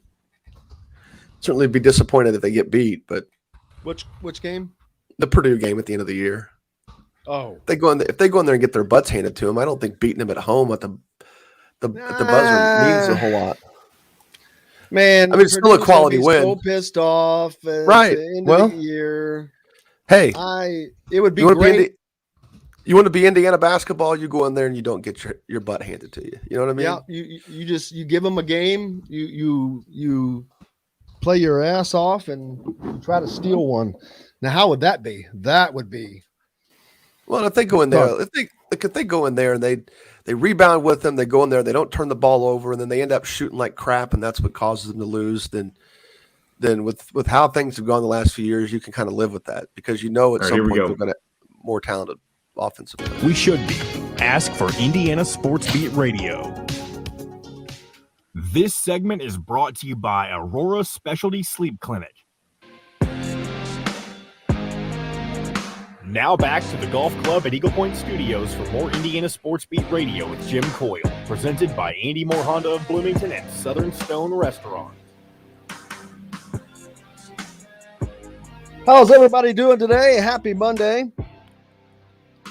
certainly be disappointed if they get beat. But which game? The Purdue game at the end of the year. Oh, if they go in there and get their butts handed to them, I don't think beating them at home at the buzzer means a whole lot. Man, I mean, it's still a quality win. So pissed off, right? At the end of the year. Hey, it would be great. You want to be Indiana basketball? You go in there and you don't get your butt handed to you. You know what I mean? Yeah, you give them a game. You play your ass off and try to steal one. Now, how would that be? That would be. Well, if they go in there, if they go in there and they rebound with them, they go in there, they don't turn the ball over, and then they end up shooting like crap, and that's what causes them to lose. Then with how things have gone the last few years, you can kind of live with that because at some point they're going to more talented offensively. We should be. Ask for Indiana Sports Beat Radio. This segment is brought to you by Aurora Specialty Sleep Clinic. Now back to the Golf Club at Eagle Point Studios for more Indiana Sports Beat Radio with Jim Coyle, presented by Andy Moore Honda of Bloomington and Southern Stone Restaurant. How's everybody doing today? Happy Monday.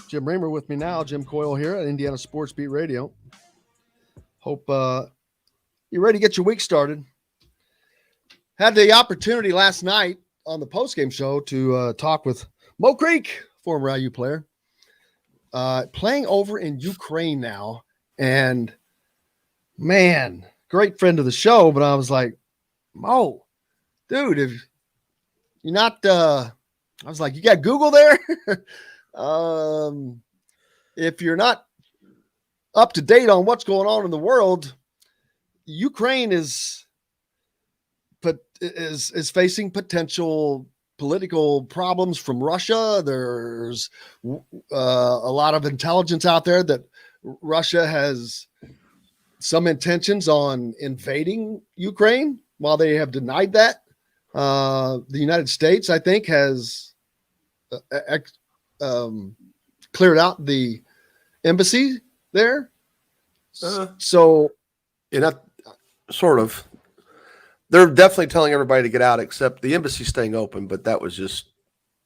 Jim Reamer with me now. Jim Coyle here at Indiana Sports Beat Radio. Hope you're ready to get your week started. Had the opportunity last night on the postgame show to talk with Mo Creek, former IU player, playing over in Ukraine now. And, man, great friend of the show. But I was like, Mo, dude, if you're not I was like, you got Google there? If you're not up to date on what's going on in the world, Ukraine is facing potential political problems from Russia. There's a lot of intelligence out there that Russia has some intentions on invading Ukraine. While they have denied that, the United States, I think, has cleared out the embassy there. So, not sort of. They're definitely telling everybody to get out, except the embassy's staying open. But that was just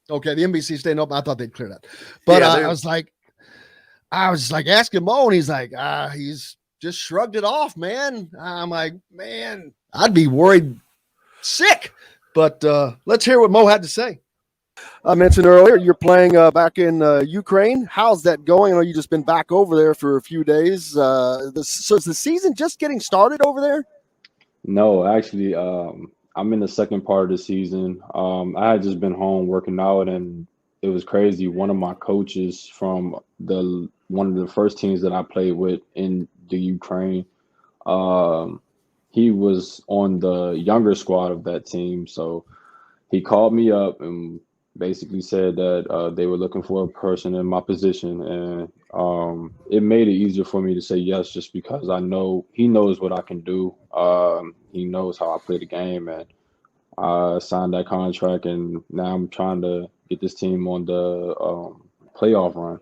okay. The embassy's staying open. I thought they'd clear that, but I was like asking Mo, and he's like, he's just shrugged it off, man. I'm like, man, I'd be worried sick. But let's hear what Mo had to say. I mentioned earlier you're playing back in Ukraine. How's that going? I know you've just been back over there for a few days. So is the season just getting started over there? No, actually, I'm in the second part of the season. I had just been home working out, and it was crazy. One of my coaches from one of the first teams that I played with in the Ukraine, he was on the younger squad of that team. So he called me up and basically said that they were looking for a person in my position, and it made it easier for me to say yes, just because I know he knows what I can do. He knows how I play the game, and I signed that contract, and now I'm trying to get this team on the playoff run.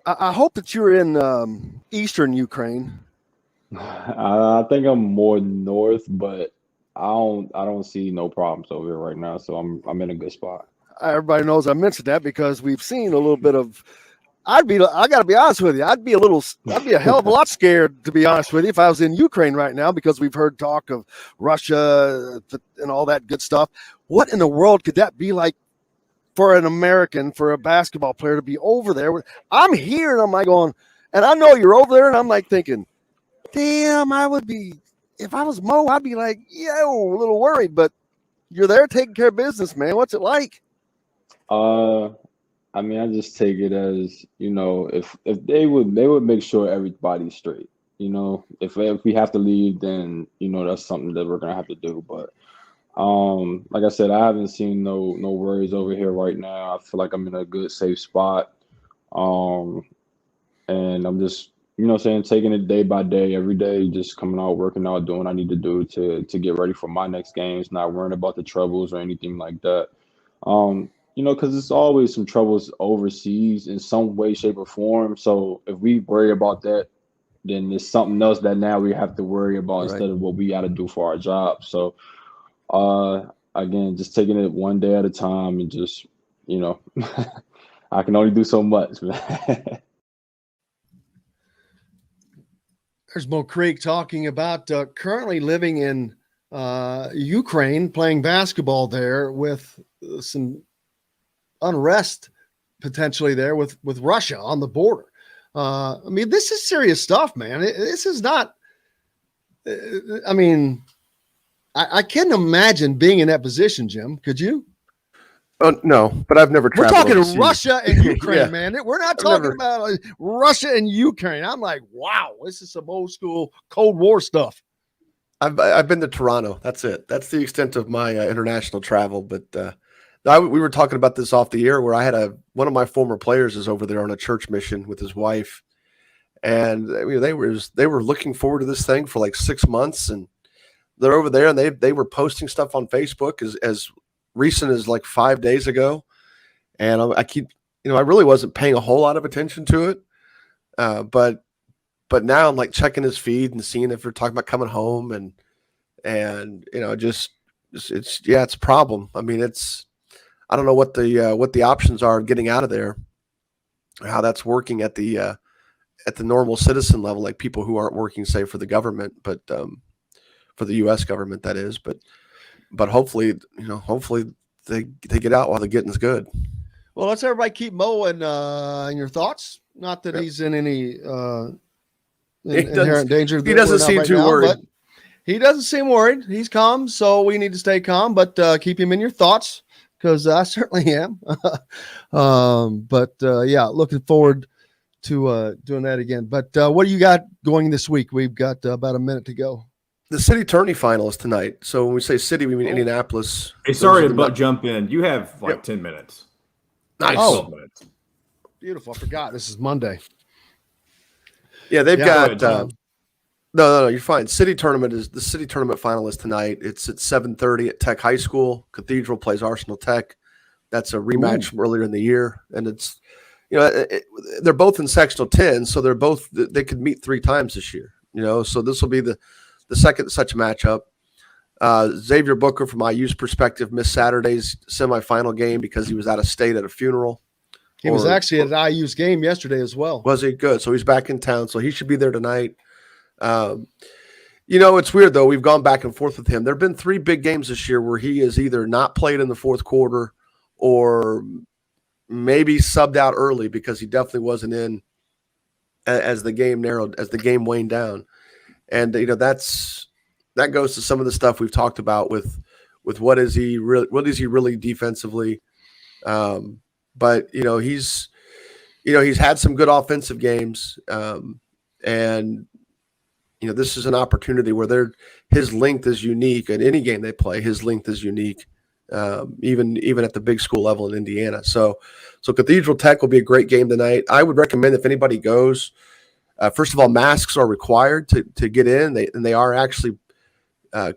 I hope that you're in eastern Ukraine. I think I'm more north, but I don't see no problems over here right now, so I'm in a good spot. Everybody knows I mentioned that because we've seen a little bit of. I got to be honest with you. I'd be a hell of a lot scared, to be honest with you, if I was in Ukraine right now, because we've heard talk of Russia and all that good stuff. What in the world could that be like for an American, for a basketball player to be over there? I'm here and I'm like going, and I know you're over there, and I'm like thinking, damn, I would be, if I was Mo, I'd be like, a little worried, but you're there taking care of business, man. What's it like? I mean, I just take it as, if they would make sure everybody's straight. If we have to leave, then that's something that we're gonna have to do. But like I said, I haven't seen no worries over here right now. I feel like I'm in a good, safe spot. And I'm just taking it day by day, every day, just coming out, working out, doing what I need to do to get ready for my next games, not worrying about the troubles or anything like that. Because there's always some troubles overseas in some way, shape, or form. So if we worry about that, then there's something else that now we have to worry about instead of what we got to do for our job. So, again, just taking it one day at a time, and just, I can only do so much. There's Mo Creek talking about currently living in Ukraine, playing basketball there with some unrest potentially there with Russia on the border. I mean, this is serious stuff, man. This is not, I mean, I can't imagine being in that position, Jim. Could you? No, but I've never We're traveled. talking Russia and Ukraine, Yeah. man. We're not talking about Russia and Ukraine. I'm like, wow, this is some old school Cold War stuff. I've been to Toronto. That's it. That's the extent of my international travel. But we were talking about this off the air, where I had one of my former players is over there on a church mission with his wife, and they were looking forward to this thing for like 6 months, and they're over there, and they were posting stuff on Facebook as recent as like 5 days ago, and I really wasn't paying a whole lot of attention to it, but now I'm like checking his feed and seeing if they're talking about coming home, and it's a problem. I mean, I don't know what the options are of getting out of there, how that's working at the normal citizen level, like people who aren't working, say, for the government, but for the U.S. government, that is. But hopefully they get out while the getting's good. Well, let's everybody keep Mo in your thoughts. Not that he's in any inherent danger. He doesn't seem right too now, worried. but he doesn't seem worried. He's calm, so we need to stay calm, but keep him in your thoughts, because I certainly am. Yeah, looking forward to doing that again. But what do you got going this week? We've got about a minute to go. The city tourney final is tonight. So when we say city, we mean Indianapolis. Hey, sorry to jump in. You have like 10 minutes. Nice. 12 minutes. Beautiful. I forgot. This is Monday. Yeah, they've got no, you're fine. The city tournament final is tonight. It's at 7:30 at Tech High School. Cathedral plays Arsenal Tech. That's a rematch from earlier in the year, and it's they're both in sectional 10, so they could meet 3 times this year. So this will be the second such matchup. Xavier Booker, from IU's perspective, missed Saturday's semifinal game because he was out of state at a funeral. He was actually at IU's game yesterday as well. Was he? Good. So he's back in town, so he should be there tonight. It's weird, though. We've gone back and forth with him. There have been 3 big games this year where he has either not played in the fourth quarter or maybe subbed out early because he definitely wasn't in as the game waned down. And, that goes to some of the stuff we've talked about with what is he really defensively. But he's had some good offensive games. And this is an opportunity where his length is unique in any game they play. His length is unique, even at the big school level in Indiana. So Cathedral Tech will be a great game tonight. I would recommend if anybody goes, first of all, masks are required to get in. They are actually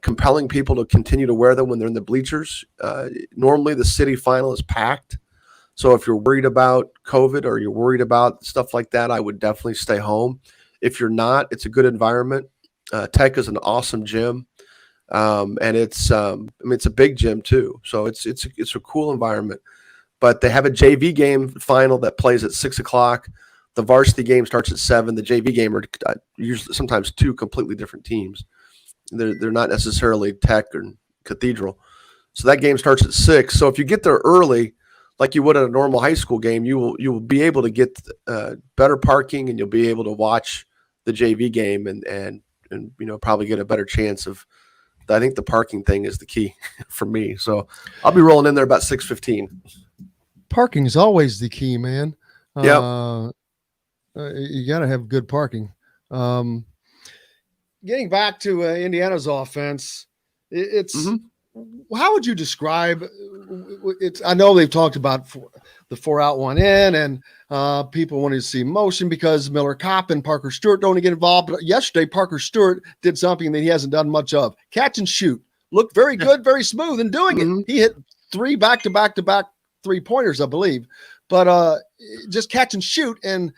compelling people to continue to wear them when they're in the bleachers. Normally the city final is packed. So if you're worried about COVID or you're worried about stuff like that, I would definitely stay home. If you're not, it's a good environment. Tech is an awesome gym. And it's a big gym too. So it's a cool environment, but they have a JV game final that plays at 6:00. The varsity game starts at 7. The JV game are usually sometimes 2 completely different teams. They're not necessarily Tech or Cathedral. So that game starts at 6. So if you get there early, like you would at a normal high school game, you will be able to get better parking, and you'll be able to watch the JV game and probably get a better chance of. I think the parking thing is the key for me. So I'll be rolling in there about 6:15. Parking is always the key, man. Yeah. You got to have good parking. Getting back to Indiana's offense, it's how would you describe it? I know they've talked about the 4 out, 1 in, and people wanted to see motion because Miller Kopp and Parker Stewart don't get involved. But yesterday, Parker Stewart did something that he hasn't done much of: catch and shoot. Looked very good, very smooth in doing it. He hit 3 back-to-back 3-pointers, I believe. But just catch and shoot. And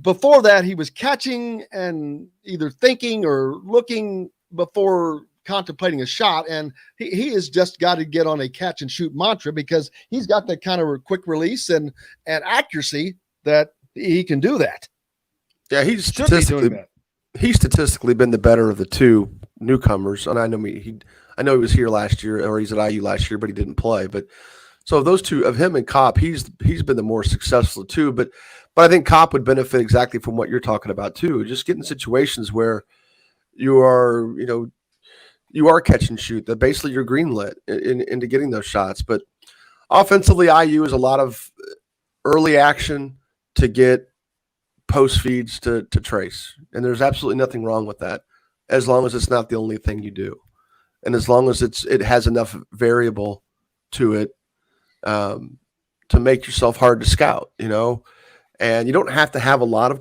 before that, he was catching and either thinking or looking before contemplating a shot. And he has just got to get on a catch and shoot mantra because he's got that kind of quick release and accuracy that he can do that. Yeah, he's statistically been the better of the 2 newcomers. And I know he was here last year, or he's at IU last year, but he didn't play. But so of those 2, of him and Kopp, he's been the more successful too. But I think Kopp would benefit exactly from what you're talking about too. Just getting situations where you are catch and shoot, that basically you're greenlit into getting those shots. But offensively, IU is a lot of early action to get post feeds to trace. And there's absolutely nothing wrong with that, as long as it's not the only thing you do. And as long as it has enough variable to it to make yourself hard to scout, and you don't have to have a lot of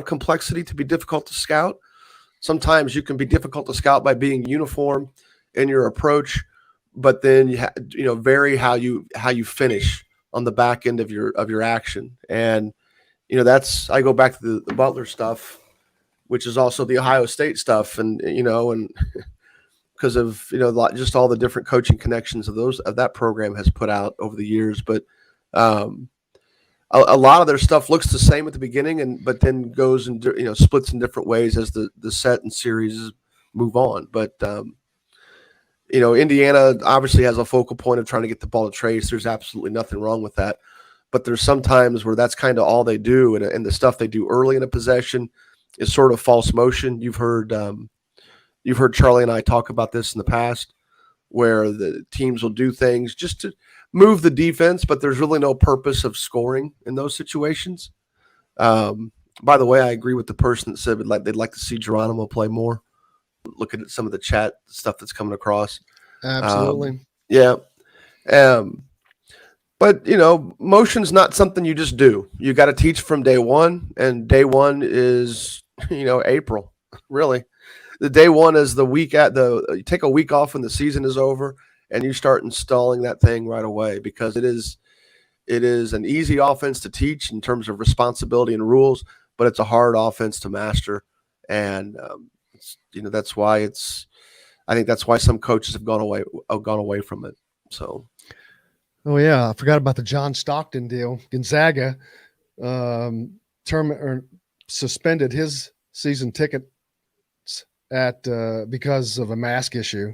complexity to be difficult to scout. Sometimes you can be difficult to scout by being uniform in your approach, but then vary how you finish on the back end of your action. And that's, I go back to the Butler stuff, which is also the Ohio State stuff, and because of just all the different coaching connections of that program has put out over the years. But a lot of their stuff looks the same at the beginning, but then goes and splits in different ways as the set and series move on. But Indiana obviously has a focal point of trying to get the ball to trace. There's absolutely nothing wrong with that. But there's some times where that's kind of all they do, and the stuff they do early in a possession is sort of false motion. You've heard Charlie and I talk about this in the past, where the teams will do things just to move the defense, but there's really no purpose of scoring in those situations. By the way, I agree with the person that said they'd like to see Geronimo play more. Looking at some of the chat stuff that's coming across. Absolutely. Yeah. But, motion's not something you just do. You got to teach from day one, and day one is, April, really. The day one is the week you take a week off when the season is over, and you start installing that thing right away, because it is an easy offense to teach in terms of responsibility and rules, but it's a hard offense to master. And that's why I think that's why some coaches have gone away from it. So, oh yeah, I forgot about the John Stockton deal. Gonzaga suspended his season tickets because of a mask issue.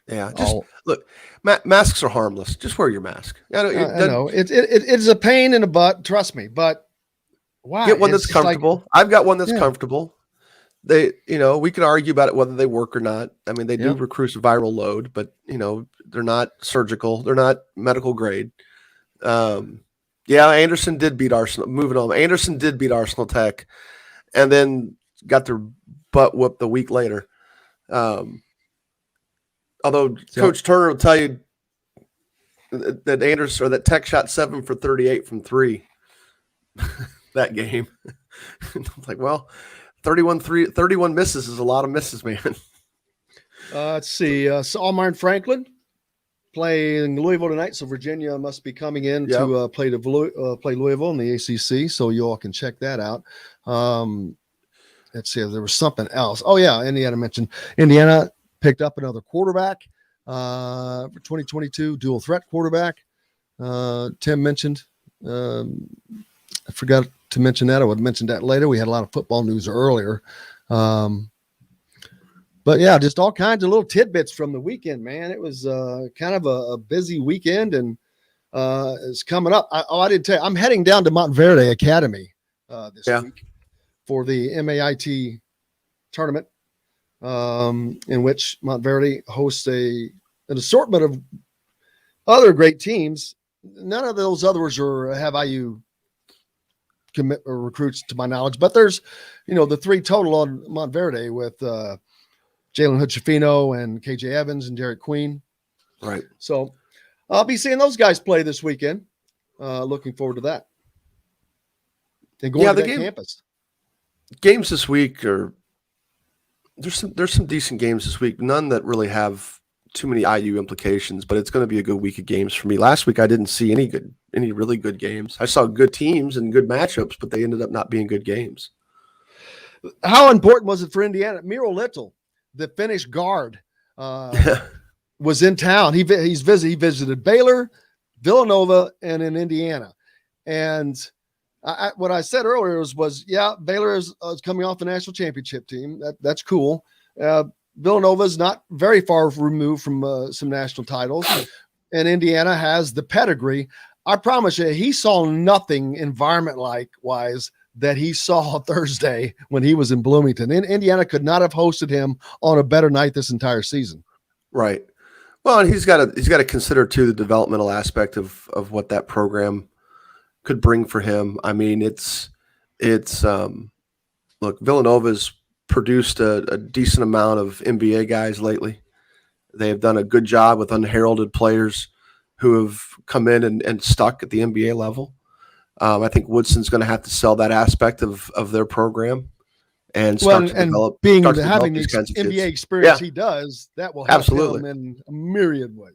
Yeah, just look, masks are harmless. Just wear your mask. I know it's a pain in the butt. Trust me, but why? Get one that's comfortable. I've got one that's comfortable. We can argue about it whether they work or not. I mean, they do recruit viral load, but they're not surgical. They're not medical grade. Anderson did beat Arsenal. Moving on, Anderson did beat Arsenal Tech, and then got their butt whooped the week later. Although Coach Turner will tell you that Anderson or that Tech shot 7 for 38 from 3 that game. Like, well, 31 misses is a lot of misses, man. Let's see. Almar Franklin playing Louisville tonight, so Virginia must be coming in to play Louisville in the ACC, so you all can check that out. Let's see. There was something else. Oh, yeah, Indiana picked up another quarterback for 2022, dual threat quarterback. Tim mentioned. I forgot to mention that. I would mention that later. We had a lot of football news earlier. But yeah, just all kinds of little tidbits from the weekend, man. It was kind of a busy weekend, and it's coming up. I didn't tell you, I'm heading down to Montverde Academy this week for the MAIT tournament, in which Montverde hosts an assortment of other great teams. None of those others have IU commit or recruits to my knowledge, but there's, the 3 total on Montverde with Jalen Hood-Schifino and KJ Evans and Derek Queen. Right. So I'll be seeing those guys play this weekend. Looking forward to that. And going to that campus. Games this week there's some decent games this week. None that really have too many IU implications, but it's going to be a good week of games for me. Last week I didn't see any really good games. I saw good teams and good matchups, but they ended up not being good games. How important was it for Indiana? Miro Little, the Finnish guard, was in town. He visited Baylor, Villanova, and in Indiana. And what I said earlier was Baylor is coming off the national championship team. That's cool. Villanova is not very far removed from some national titles, and Indiana has the pedigree. I promise you, he saw nothing environment-wise that he saw Thursday when he was in Bloomington. Indiana could not have hosted him on a better night this entire season. Right. Well, and he's got to consider too the developmental aspect of what that program could bring for him. I mean, look, Villanova's produced a decent amount of NBA guys lately. They have done a good job with unheralded players who have come in and stuck at the NBA level. I think Woodson's going to have to sell that aspect of their program and start to develop. Having the NBA experience he does, that will help him in a myriad ways.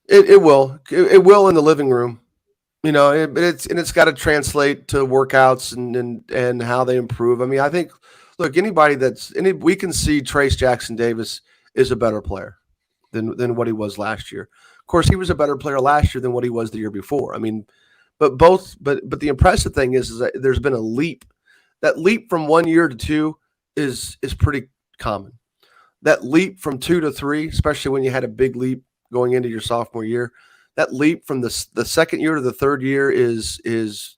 It will. It will in the living room. It's got to translate to workouts and how they improve. I mean, I think, look, we can see Trace Jackson Davis is a better player than what he was last year. Of course, he was a better player last year than what he was the year before. I mean, but the impressive thing is that there's been a leap. That leap from 1 year to 2 is pretty common. That leap from 2 to 3, especially when you had a big leap going into your sophomore year, that leap from the second year to the third year is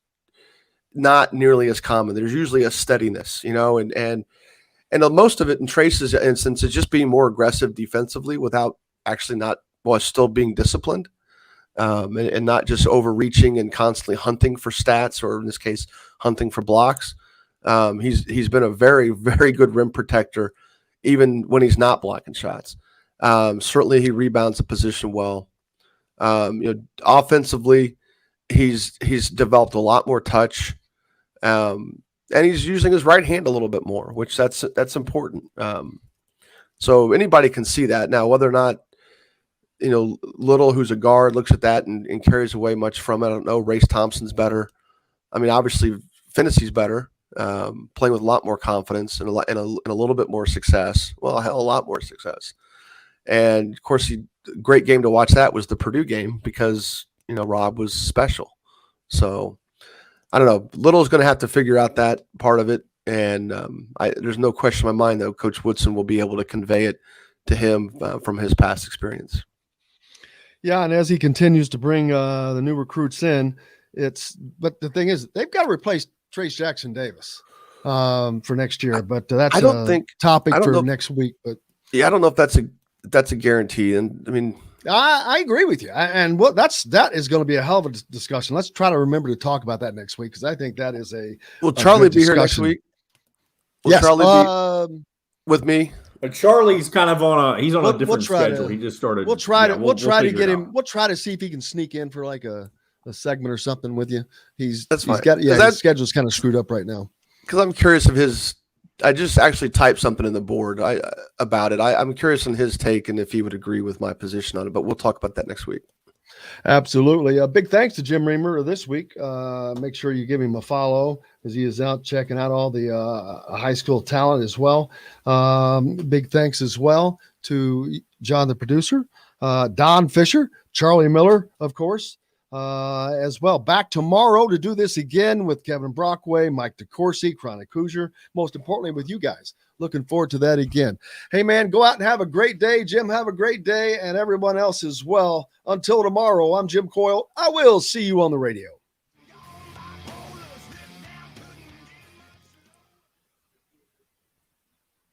not nearly as common. There's usually a steadiness, and most of it in Trace's instance is just being more aggressive defensively without actually still being disciplined, and not just overreaching and constantly hunting for stats, or in this case, hunting for blocks. He's been a very, very good rim protector, even when he's not blocking shots. Certainly he rebounds the position well. Offensively, he's developed a lot more touch, and he's using his right hand a little bit more, which that's important. So anybody can see that. Now, whether or not Little, who's a guard, looks at that and carries away much from it. I don't know. Race Thompson's better. I mean, obviously, Finney's better, playing with a lot more confidence and a little bit more success. Well, a hell, a lot more success. And of course, great game to watch. That was the Purdue game because Rob was special. So I don't know. Little's going to have to figure out that part of it, and there's no question in my mind that Coach Woodson will be able to convey it to him from his past experience. Yeah, and as he continues to bring the new recruits in, but the thing is, they've got to replace Trace Jackson Davis for next year. But that's topic for next week. But yeah, I don't know if that's a guarantee. And I mean, I agree with you. And that is going to be a hell of a discussion. Let's try to remember to talk about that next week because I think that is Will Charlie be here next week? Will yes, Charlie be with me? But Charlie's kind of on a different schedule. He just started. We'll try to get him. We'll try to see if he can sneak in for like a segment or something with you. His schedule's kind of screwed up right now. Because I'm curious of his. I just actually typed something in the board about it. I'm curious on his take and if he would agree with my position on it. But we'll talk about that next week. Absolutely. A big thanks to Jim Reamer this week. Make sure you give him a follow as he is out checking out all the high school talent as well. Big thanks as well to John, the producer, Don Fischer, Charlie Miller, of course, as well. Back tomorrow to do this again with Kevin Brockway, Mike DeCourcy, Chronic Hoosier, most importantly with you guys. Looking forward to that again. Hey, man, go out and have a great day. Jim, have a great day, and everyone else as well. Until tomorrow, I'm Jim Coyle. I will see you on the radio.